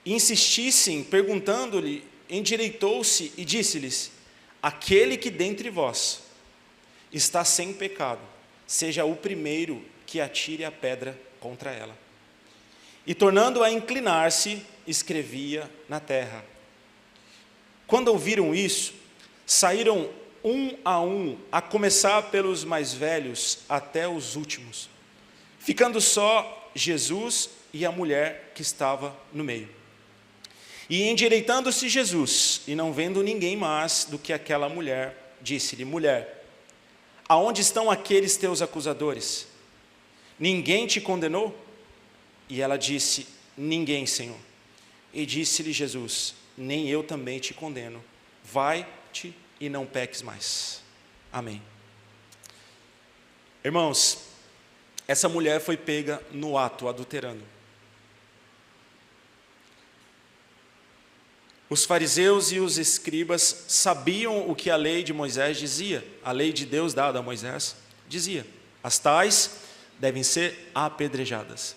insistissem, perguntando-lhe, endireitou-se e disse-lhes: Aquele que dentre vós está sem pecado, seja o primeiro que atire a pedra contra ela. E tornando a inclinar-se, escrevia na terra. Quando ouviram isso, saíram um, a começar pelos mais velhos até os últimos, ficando só Jesus e a mulher que estava no meio. E endireitando-se Jesus, e não vendo ninguém mais do que aquela mulher, disse-lhe: Mulher, aonde estão aqueles teus acusadores? Ninguém te condenou? E ela disse: Ninguém, Senhor. E disse-lhe Jesus: Nem eu também te condeno. Vai-te e não peques mais. Amém. Irmãos, essa mulher foi pega no ato, adulterando. Os fariseus e os escribas sabiam o que a lei de Moisés dizia, a lei de Deus dada a Moisés dizia: as tais devem ser apedrejadas.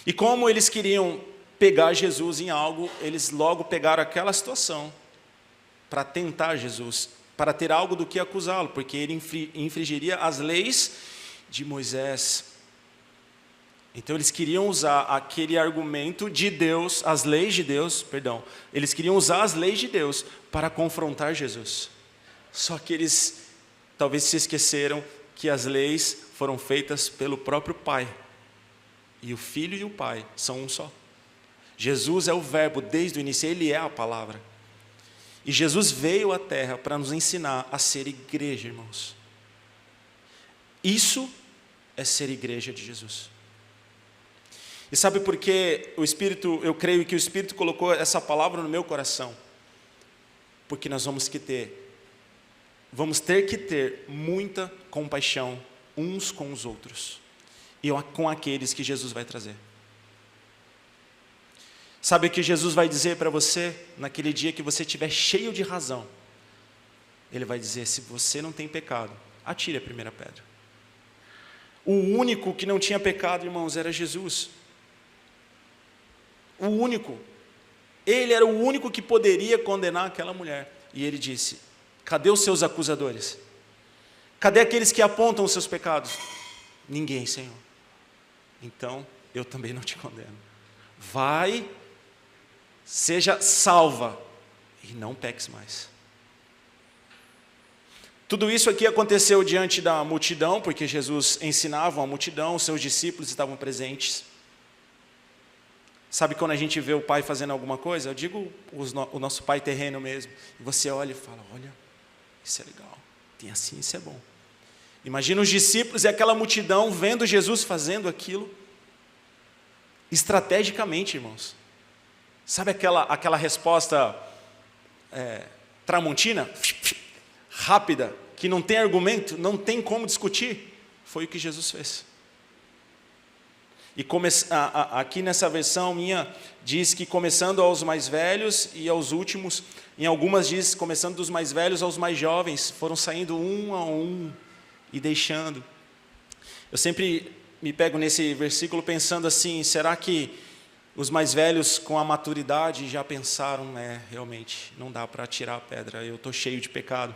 E como eles queriam pegar Jesus em algo, eles logo pegaram aquela situação para tentar Jesus, para ter algo do que acusá-lo, porque ele infringiria as leis de Moisés. Então eles queriam usar aquele argumento de Deus, as leis de Deus, eles queriam usar as leis de Deus para confrontar Jesus. Só que eles talvez se esqueceram que as leis foram feitas pelo próprio Pai. E o Filho e o Pai são um só. Jesus é o verbo desde o início, Ele é a palavra. E Jesus veio à terra para nos ensinar a ser igreja, irmãos. Isso é ser igreja de Jesus. E sabe por que eu creio que o Espírito colocou essa palavra no meu coração? Porque nós vamos ter que ter muita compaixão uns com os outros e com aqueles que Jesus vai trazer. Sabe o que Jesus vai dizer para você naquele dia que você estiver cheio de razão? Ele vai dizer: se você não tem pecado, atire a primeira pedra. O único que não tinha pecado, irmãos, era Jesus. O único. Ele era o único que poderia condenar aquela mulher. E ele disse: cadê os seus acusadores? Cadê aqueles que apontam os seus pecados? Ninguém, Senhor. Então, eu também não te condeno. Vai, seja salva e não peques mais. Tudo isso aqui aconteceu diante da multidão, porque Jesus ensinava a multidão, os seus discípulos estavam presentes. Sabe quando a gente vê o pai fazendo alguma coisa? Eu digo o nosso pai terreno mesmo. E você olha e fala: olha, isso é legal, tem assim, isso é bom. Imagina os discípulos e aquela multidão vendo Jesus fazendo aquilo, estrategicamente, irmãos. Sabe aquela resposta tramontina? Rápida, que não tem argumento, não tem como discutir. Foi o que Jesus fez. E aqui nessa versão minha, diz que começando aos mais velhos e aos últimos, em algumas diz começando dos mais velhos aos mais jovens, foram saindo um a um e deixando. Eu sempre me pego nesse versículo pensando assim: será que os mais velhos com a maturidade já pensaram, realmente, não dá para tirar a pedra, eu estou cheio de pecado.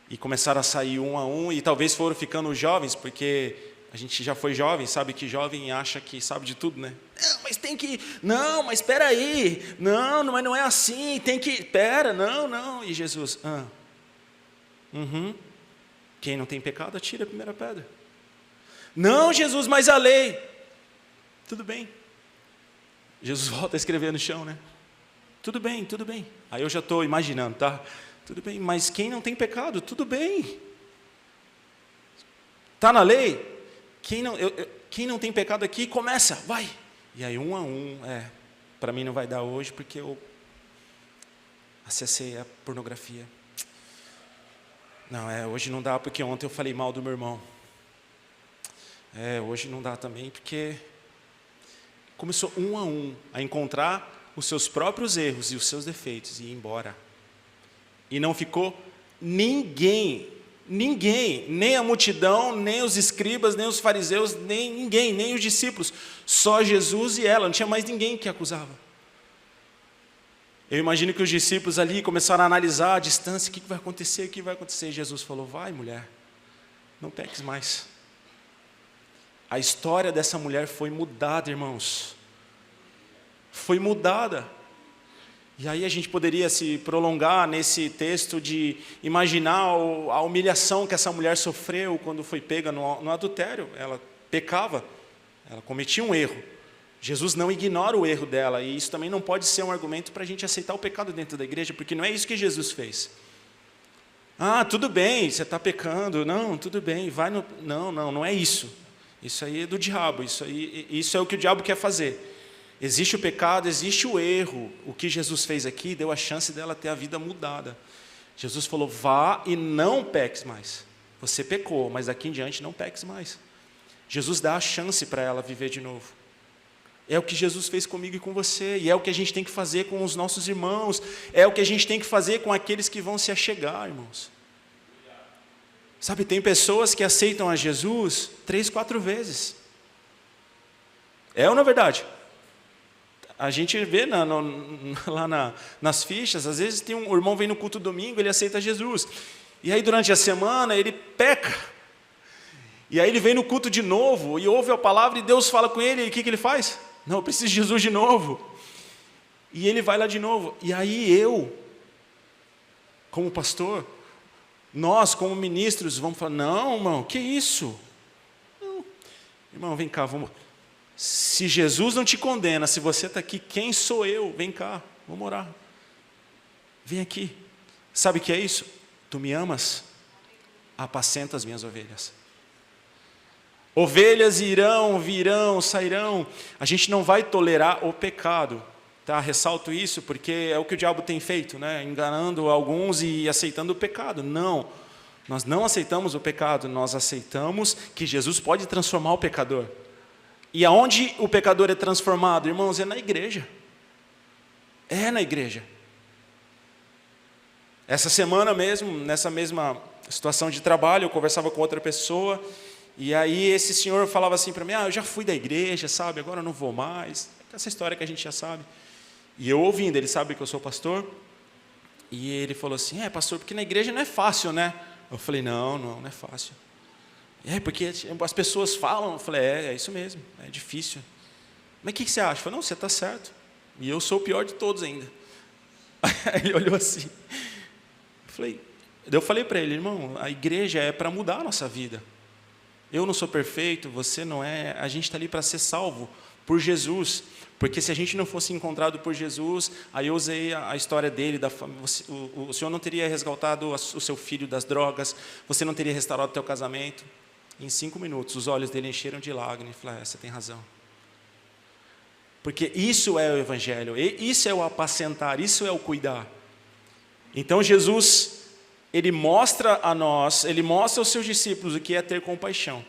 E começaram a sair um a um, e talvez foram ficando jovens, porque a gente já foi jovem, sabe que jovem acha que sabe de tudo, né? Não, mas tem que... Não, mas espera aí. Não, mas não é assim, tem que... Espera, não. E Jesus... Quem não tem pecado, atira a primeira pedra. Não, Jesus, mas a lei... Tudo bem. Jesus volta a escrever no chão, né? Tudo bem. Aí eu já estou imaginando, tá? Tudo bem, mas quem não tem pecado, tudo bem. Está na lei? Quem não tem pecado aqui, começa, vai. E aí um a um, para mim não vai dar hoje, porque eu acessei a pornografia. Não, hoje não dá, porque ontem eu falei mal do meu irmão. Hoje não dá também, porque começou um a um a encontrar os seus próprios erros e os seus defeitos e ir embora. E não ficou ninguém, nem a multidão, nem os escribas, nem os fariseus, nem ninguém, nem os discípulos, só Jesus e ela, não tinha mais ninguém que acusava. Eu imagino que os discípulos ali começaram a analisar a distância, o que vai acontecer, E Jesus falou: vai, mulher, não peques mais. A história dessa mulher foi mudada, irmãos. Foi mudada. E aí a gente poderia se prolongar nesse texto de imaginar a humilhação que essa mulher sofreu quando foi pega no adultério. Ela pecava, ela cometia um erro. Jesus não ignora o erro dela, e isso também não pode ser um argumento para a gente aceitar o pecado dentro da igreja, porque não é isso que Jesus fez. Tudo bem, você está pecando, não, tudo bem, vai no... Não é isso. Isso aí é do diabo, isso é o que o diabo quer fazer. Existe o pecado, existe o erro. O que Jesus fez aqui deu a chance dela ter a vida mudada. Jesus falou: vá e não peques mais. Você pecou, mas daqui em diante não peques mais. Jesus dá a chance para ela viver de novo. É o que Jesus fez comigo e com você, e é o que a gente tem que fazer com os nossos irmãos, é o que a gente tem que fazer com aqueles que vão se achegar, irmãos. Sabe, tem pessoas que aceitam a Jesus 3, 4 vezes. É ou não é verdade? A gente vê lá nas fichas, às vezes tem um irmão vem no culto domingo, ele aceita Jesus. E aí durante a semana ele peca. E aí ele vem no culto de novo e ouve a palavra e Deus fala com ele, e o que ele faz? Não, eu preciso de Jesus de novo. E ele vai lá de novo. E aí eu, como pastor, nós como ministros vamos falar, não, irmão, que isso? Não. Irmão, vem cá, vamos. Se Jesus não te condena, se você está aqui, quem sou eu? Vem cá, vamos orar. Vem aqui. Sabe o que é isso? Tu me amas? Apacenta as minhas ovelhas. Ovelhas irão, virão, sairão. A gente não vai tolerar o pecado. Tá? Ressalto isso porque é o que o diabo tem feito, né? Enganando alguns e aceitando o pecado. Não, nós não aceitamos o pecado, nós aceitamos que Jesus pode transformar o pecador. E aonde o pecador é transformado, irmãos, é na igreja. É na igreja. Essa semana mesmo, nessa mesma situação de trabalho, eu conversava com outra pessoa, e aí esse senhor falava assim para mim, eu já fui da igreja, sabe, agora eu não vou mais. Essa história que a gente já sabe. E eu ouvindo, ele sabe que eu sou pastor, e ele falou assim, pastor, porque na igreja não é fácil, né? Eu falei, não é fácil. Porque as pessoas falam, eu falei, é isso mesmo, é difícil. Mas o que você acha? Eu falei, não, você está certo. E eu sou o pior de todos ainda. Aí ele olhou assim. Eu falei para ele, irmão, a igreja é para mudar a nossa vida. Eu não sou perfeito, você não é, a gente está ali para ser salvo por Jesus. Porque se a gente não fosse encontrado por Jesus, aí eu usei a história dele, o Senhor não teria resgatado o seu filho das drogas, você não teria restaurado o teu casamento. Em 5 minutos, os olhos dele encheram de lágrimas. Eu falei, você tem razão. Porque isso é o evangelho, isso é o apacentar, isso é o cuidar. Então Jesus, ele mostra a nós, ele mostra aos seus discípulos o que é ter compaixão.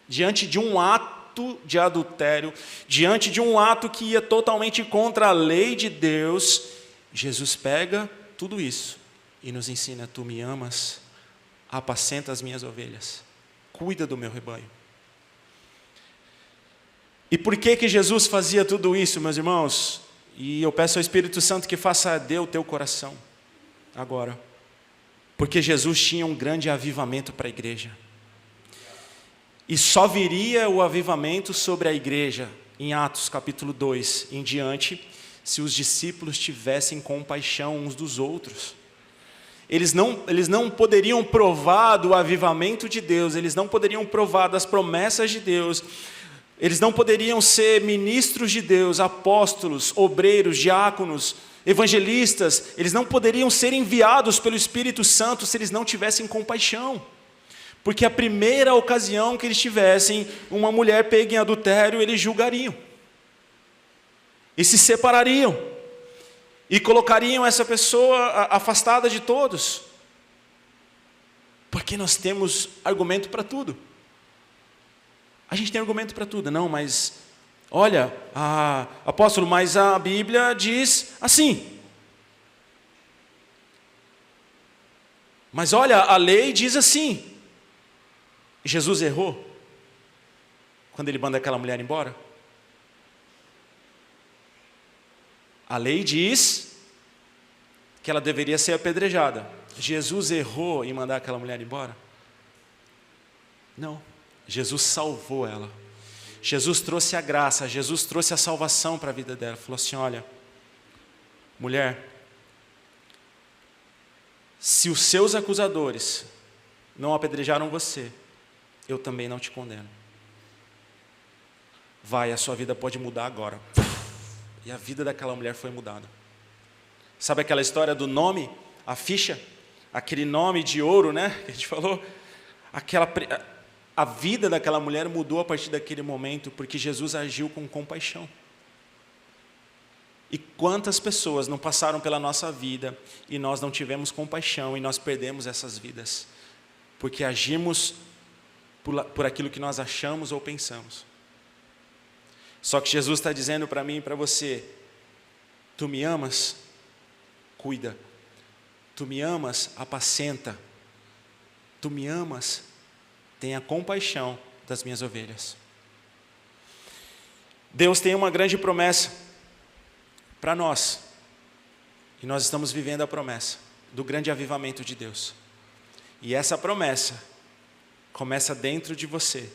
Diante de um ato de adultério, diante de um ato que ia totalmente contra a lei de Deus, Jesus pega tudo isso e nos ensina, tu me amas, apacenta as minhas ovelhas, cuida do meu rebanho. E por que Jesus fazia tudo isso, meus irmãos? E eu peço ao Espírito Santo que faça arder o teu coração agora. Porque Jesus tinha um grande avivamento para a igreja. E só viria o avivamento sobre a igreja, em Atos capítulo 2 em diante, se os discípulos tivessem compaixão uns dos outros. Eles não poderiam provar do avivamento de Deus, eles não poderiam provar das promessas de Deus, eles não poderiam ser ministros de Deus, apóstolos, obreiros, diáconos, evangelistas, eles não poderiam ser enviados pelo Espírito Santo se eles não tivessem compaixão. Porque a primeira ocasião que eles tivessem uma mulher pega em adultério, eles julgariam. E se separariam. E colocariam essa pessoa afastada de todos. Porque nós temos argumento para tudo. A gente tem argumento para tudo. Não, mas, olha, apóstolo, mas a Bíblia diz assim. Mas olha, a lei diz assim. Jesus errou quando ele manda aquela mulher embora? A lei diz que ela deveria ser apedrejada. Jesus errou em mandar aquela mulher embora? Não. Jesus salvou ela. Jesus trouxe a graça, Jesus trouxe a salvação para a vida dela. Falou assim, olha, mulher, se os seus acusadores não apedrejaram você, eu também não te condeno. Vai, a sua vida pode mudar agora. E a vida daquela mulher foi mudada. Sabe aquela história do nome, a ficha? Aquele nome de ouro, né? Que a gente falou. A vida daquela mulher mudou a partir daquele momento, porque Jesus agiu com compaixão. E quantas pessoas não passaram pela nossa vida e nós não tivemos compaixão e nós perdemos essas vidas, porque agimos por aquilo que nós achamos ou pensamos. Só que Jesus está dizendo para mim e para você, tu me amas? Cuida. Tu me amas? Apacenta. Tu me amas? Tenha compaixão das minhas ovelhas. Deus tem uma grande promessa para nós. E nós estamos vivendo a promessa do grande avivamento de Deus. E essa promessa começa dentro de você.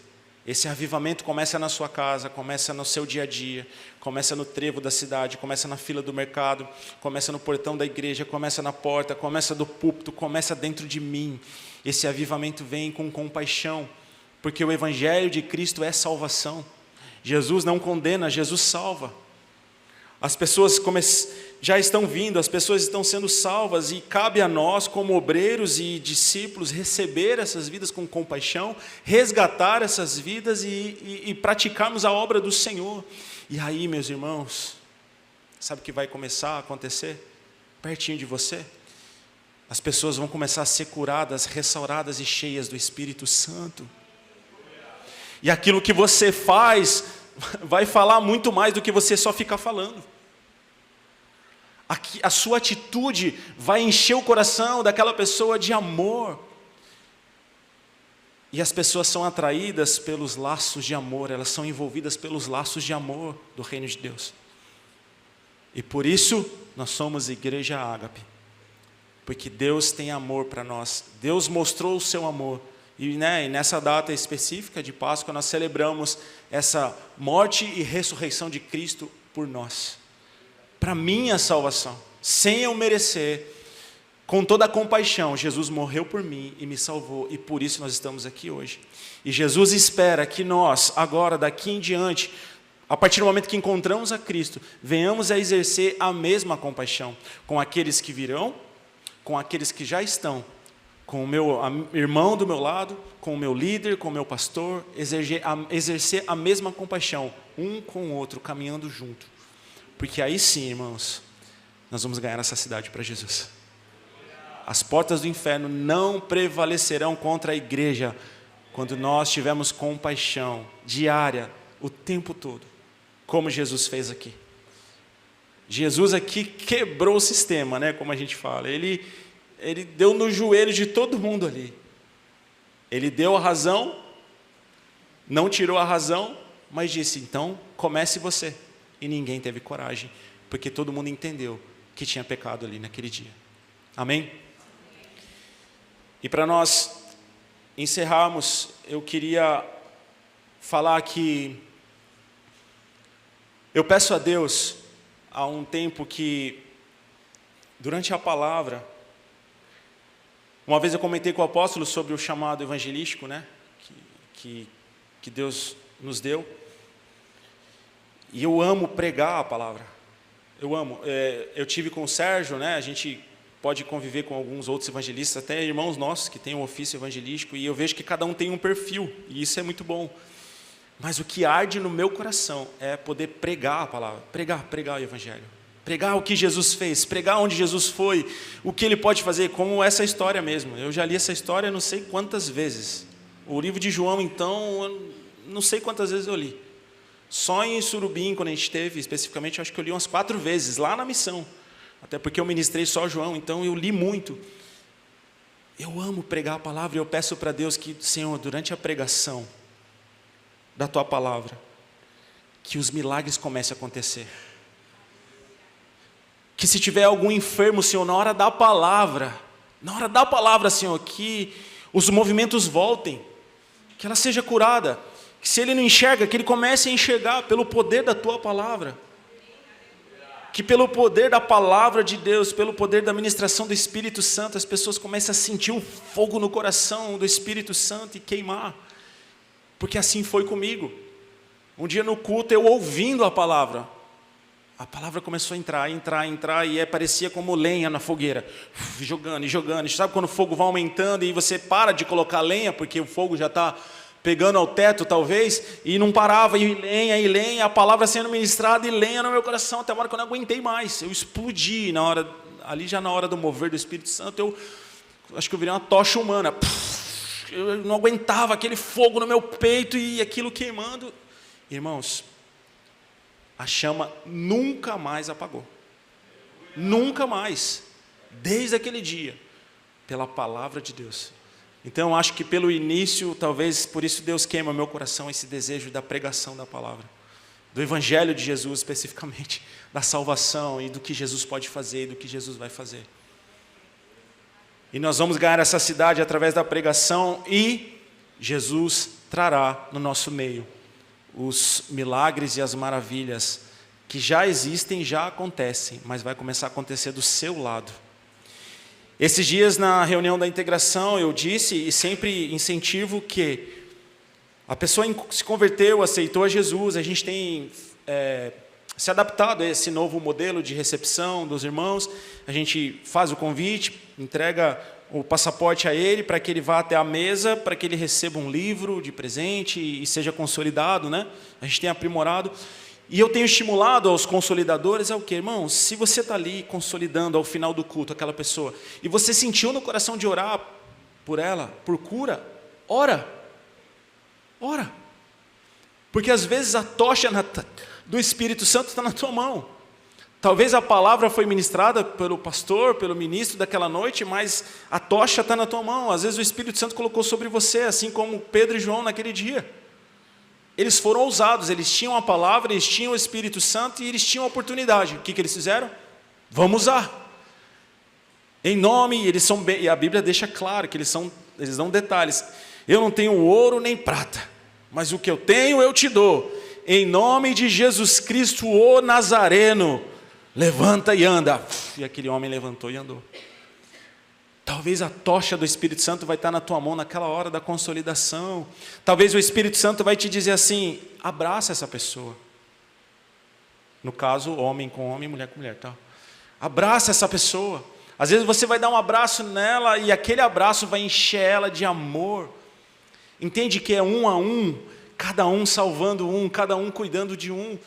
Esse avivamento começa na sua casa, começa no seu dia a dia, começa no trevo da cidade, começa na fila do mercado, começa no portão da igreja, começa na porta, começa do púlpito, começa dentro de mim. Esse avivamento vem com compaixão, porque o evangelho de Cristo é salvação. Jesus não condena, Jesus salva. As pessoas já estão vindo, as pessoas estão sendo salvas, e cabe a nós, como obreiros e discípulos, receber essas vidas com compaixão, resgatar essas vidas e praticarmos a obra do Senhor. E aí, meus irmãos, sabe o que vai começar a acontecer? Pertinho de você, as pessoas vão começar a ser curadas, restauradas e cheias do Espírito Santo. E aquilo que você faz vai falar muito mais do que você só ficar falando. A sua atitude vai encher o coração daquela pessoa de amor. E as pessoas são atraídas pelos laços de amor, elas são envolvidas pelos laços de amor do reino de Deus. E por isso nós somos Igreja Ágape, porque Deus tem amor para nós. Deus mostrou o seu amor. E nessa data específica de Páscoa, nós celebramos essa morte e ressurreição de Cristo por nós. Para minha salvação, sem eu merecer, com toda a compaixão, Jesus morreu por mim e me salvou. E por isso nós estamos aqui hoje. E Jesus espera que nós, agora, daqui em diante, a partir do momento que encontramos a Cristo, venhamos a exercer a mesma compaixão com aqueles que virão, com aqueles que já estão, com o meu irmão do meu lado, com o meu líder, com o meu pastor, exercer a mesma compaixão, um com o outro, caminhando junto. Porque aí sim, irmãos, nós vamos ganhar essa cidade para Jesus. As portas do inferno não prevalecerão contra a igreja, quando nós tivermos compaixão diária, o tempo todo, como Jesus fez aqui. Jesus aqui quebrou o sistema, como a gente fala. Ele deu no joelho de todo mundo ali. Ele deu a razão, não tirou a razão, mas disse, então comece você. E ninguém teve coragem, porque todo mundo entendeu que tinha pecado ali naquele dia. Amém? E para nós encerrarmos, eu queria falar que eu peço a Deus, há um tempo que, durante a palavra, uma vez eu comentei com o apóstolo sobre o chamado evangelístico, que Deus nos deu. E eu amo pregar a palavra. Eu amo. Eu tive com o Sérgio, a gente pode conviver com alguns outros evangelistas, até irmãos nossos que têm um ofício evangelístico, e eu vejo que cada um tem um perfil, e isso é muito bom. Mas o que arde no meu coração é poder pregar a palavra, pregar o evangelho. Pregar o que Jesus fez, pregar onde Jesus foi, o que Ele pode fazer, como essa história mesmo. Eu já li essa história não sei quantas vezes. O livro de João, então, não sei quantas vezes eu li. Só em Surubim, quando a gente esteve, especificamente, eu acho que eu li umas 4 vezes, lá na missão. Até porque eu ministrei só João, então eu li muito. Eu amo pregar a palavra e eu peço para Deus que, Senhor, durante a pregação da Tua palavra, que os milagres comecem a acontecer. Que se tiver algum enfermo, Senhor, na hora da palavra, Senhor, que os movimentos voltem, que ela seja curada, que se ele não enxerga, que ele comece a enxergar pelo poder da Tua palavra, que pelo poder da palavra de Deus, pelo poder da ministração do Espírito Santo, as pessoas comecem a sentir o fogo no coração do Espírito Santo e queimar, porque assim foi comigo. Um dia no culto, eu ouvindo a palavra começou a entrar, e parecia como lenha na fogueira, jogando e jogando. Sabe quando o fogo vai aumentando e você para de colocar lenha, porque o fogo já está pegando ao teto talvez, e não parava, e lenha, a palavra sendo ministrada, e lenha no meu coração, até a hora que eu não aguentei mais, eu explodi, ali já na hora do mover do Espírito Santo, eu acho que eu virei uma tocha humana, eu não aguentava aquele fogo no meu peito, e aquilo queimando. Irmãos, a chama nunca mais apagou, nunca mais, desde aquele dia, pela palavra de Deus. Então, eu acho que pelo início, talvez por isso Deus queima meu coração esse desejo da pregação da palavra, do Evangelho de Jesus especificamente, da salvação e do que Jesus pode fazer e do que Jesus vai fazer. E nós vamos ganhar essa cidade através da pregação e Jesus trará no nosso meio os milagres e as maravilhas que já existem, já acontecem, mas vai começar a acontecer do seu lado. Esses dias na reunião da integração eu disse e sempre incentivo que a pessoa se converteu, aceitou a Jesus, a gente tem se adaptado a esse novo modelo de recepção dos irmãos, a gente faz o convite, entrega o passaporte a ele para que ele vá até a mesa, para que ele receba um livro de presente e seja consolidado, né? A gente tem aprimorado. E eu tenho estimulado aos consolidadores, o quê, irmãos? Se você está ali consolidando ao final do culto aquela pessoa, e você sentiu no coração de orar por ela, por cura, ora. Ora. Porque às vezes a tocha do Espírito Santo está na tua mão. Talvez a palavra foi ministrada pelo pastor, pelo ministro daquela noite, mas a tocha está na tua mão. Às vezes o Espírito Santo colocou sobre você, assim como Pedro e João naquele dia. Eles foram ousados, eles tinham a palavra, eles tinham o Espírito Santo e eles tinham a oportunidade. O que eles fizeram? Vamos usar. Em nome, e a Bíblia deixa claro que eles dão detalhes. Eu não tenho ouro nem prata, mas o que eu tenho eu te dou. Em nome de Jesus Cristo, o Nazareno, levanta e anda. E aquele homem levantou e andou. Talvez a tocha do Espírito Santo vai estar na tua mão naquela hora da consolidação. Talvez o Espírito Santo vai te dizer assim, abraça essa pessoa. No caso, homem com homem, mulher com mulher. Tá? Abraça essa pessoa. Às vezes você vai dar um abraço nela e aquele abraço vai encher ela de amor. Entende que é um a um, cada um salvando um, cada um cuidando de um.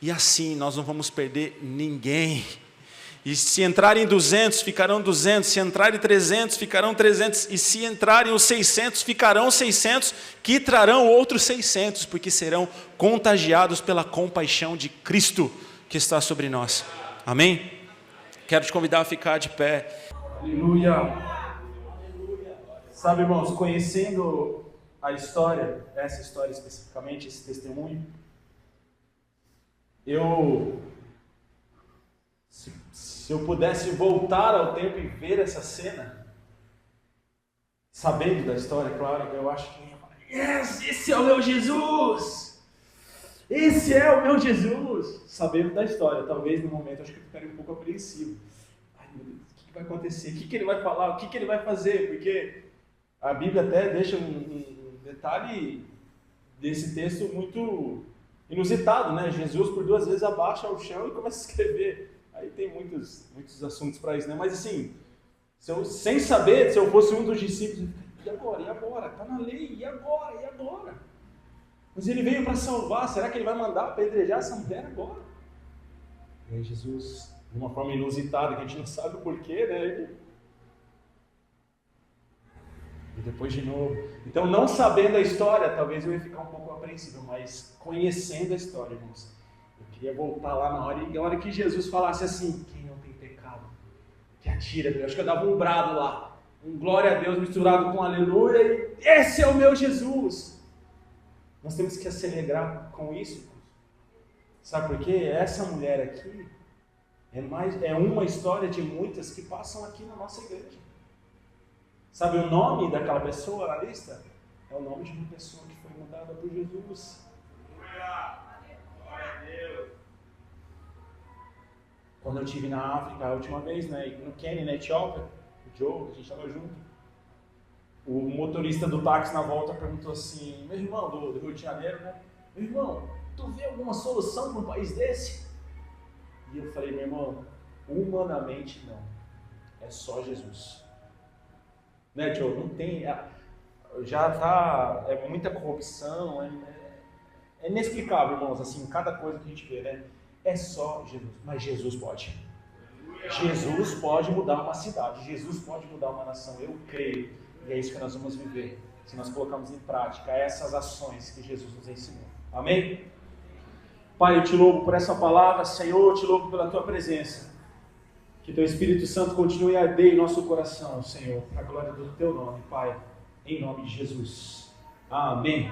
E assim nós não vamos perder ninguém. E se entrarem 200, ficarão 200. Se entrarem 300, ficarão 300. E se entrarem os 600, ficarão 600, que trarão outros 600, porque serão contagiados pela compaixão de Cristo que está sobre nós. Amém? Quero te convidar a ficar de pé. Aleluia. Sabe, irmãos, conhecendo a história, essa história especificamente, esse testemunho, se eu pudesse voltar ao tempo e ver essa cena, sabendo da história, claro, eu acho que yes, esse é o meu Jesus! Esse é o meu Jesus! Sabendo da história, talvez no momento acho que eu ficaria um pouco apreensivo. Ai meu Deus, o que vai acontecer? O que ele vai falar? O que ele vai fazer? Porque a Bíblia até deixa um detalhe desse texto muito inusitado, né? Jesus por 2 vezes abaixa ao chão e começa a escrever. Aí tem muitos assuntos para isso, né? Mas assim, sem saber, se eu fosse um dos discípulos, e agora? E agora? Está na lei, e agora? E agora? Mas ele veio para salvar, será que ele vai mandar apedrejar essa mulher agora? E aí Jesus, de uma forma inusitada, que a gente não sabe o porquê, né? E depois de novo. Então, não sabendo a história, talvez eu ia ficar um pouco apreensivo, mas conhecendo a história, irmãos, eu queria voltar lá na hora, e a hora que Jesus falasse assim, quem não tem pecado, que atira, eu acho que eu dava um brado lá, um glória a Deus misturado com aleluia, e esse é o meu Jesus. Nós temos que se alegrar com isso, sabe por quê? Essa mulher aqui é uma história de muitas que passam aqui na nossa igreja. Sabe o nome daquela pessoa na lista? É o nome de uma pessoa que foi mudada por Jesus. Quando eu estive na África a última vez, né, no Quênia, na Etiópia, o Joe, a gente estava junto, o motorista do táxi na volta perguntou assim, meu irmão do Rio de Janeiro, né? Meu irmão, tu vê alguma solução para um país desse? E eu falei, meu irmão, humanamente não, é só Jesus. Né, Joe? Não tem, já tá, é muita corrupção, é inexplicável, irmãos, assim, cada coisa que a gente vê, né? É só Jesus, mas Jesus pode. Jesus pode mudar uma cidade, Jesus pode mudar uma nação, eu creio, e é isso que nós vamos viver, se nós colocarmos em prática essas ações que Jesus nos ensinou. Amém? Pai, eu te louvo por essa palavra, Senhor, eu te louvo pela tua presença. Que teu Espírito Santo continue a arder em nosso coração, Senhor, para a glória do teu nome, Pai, em nome de Jesus. Amém.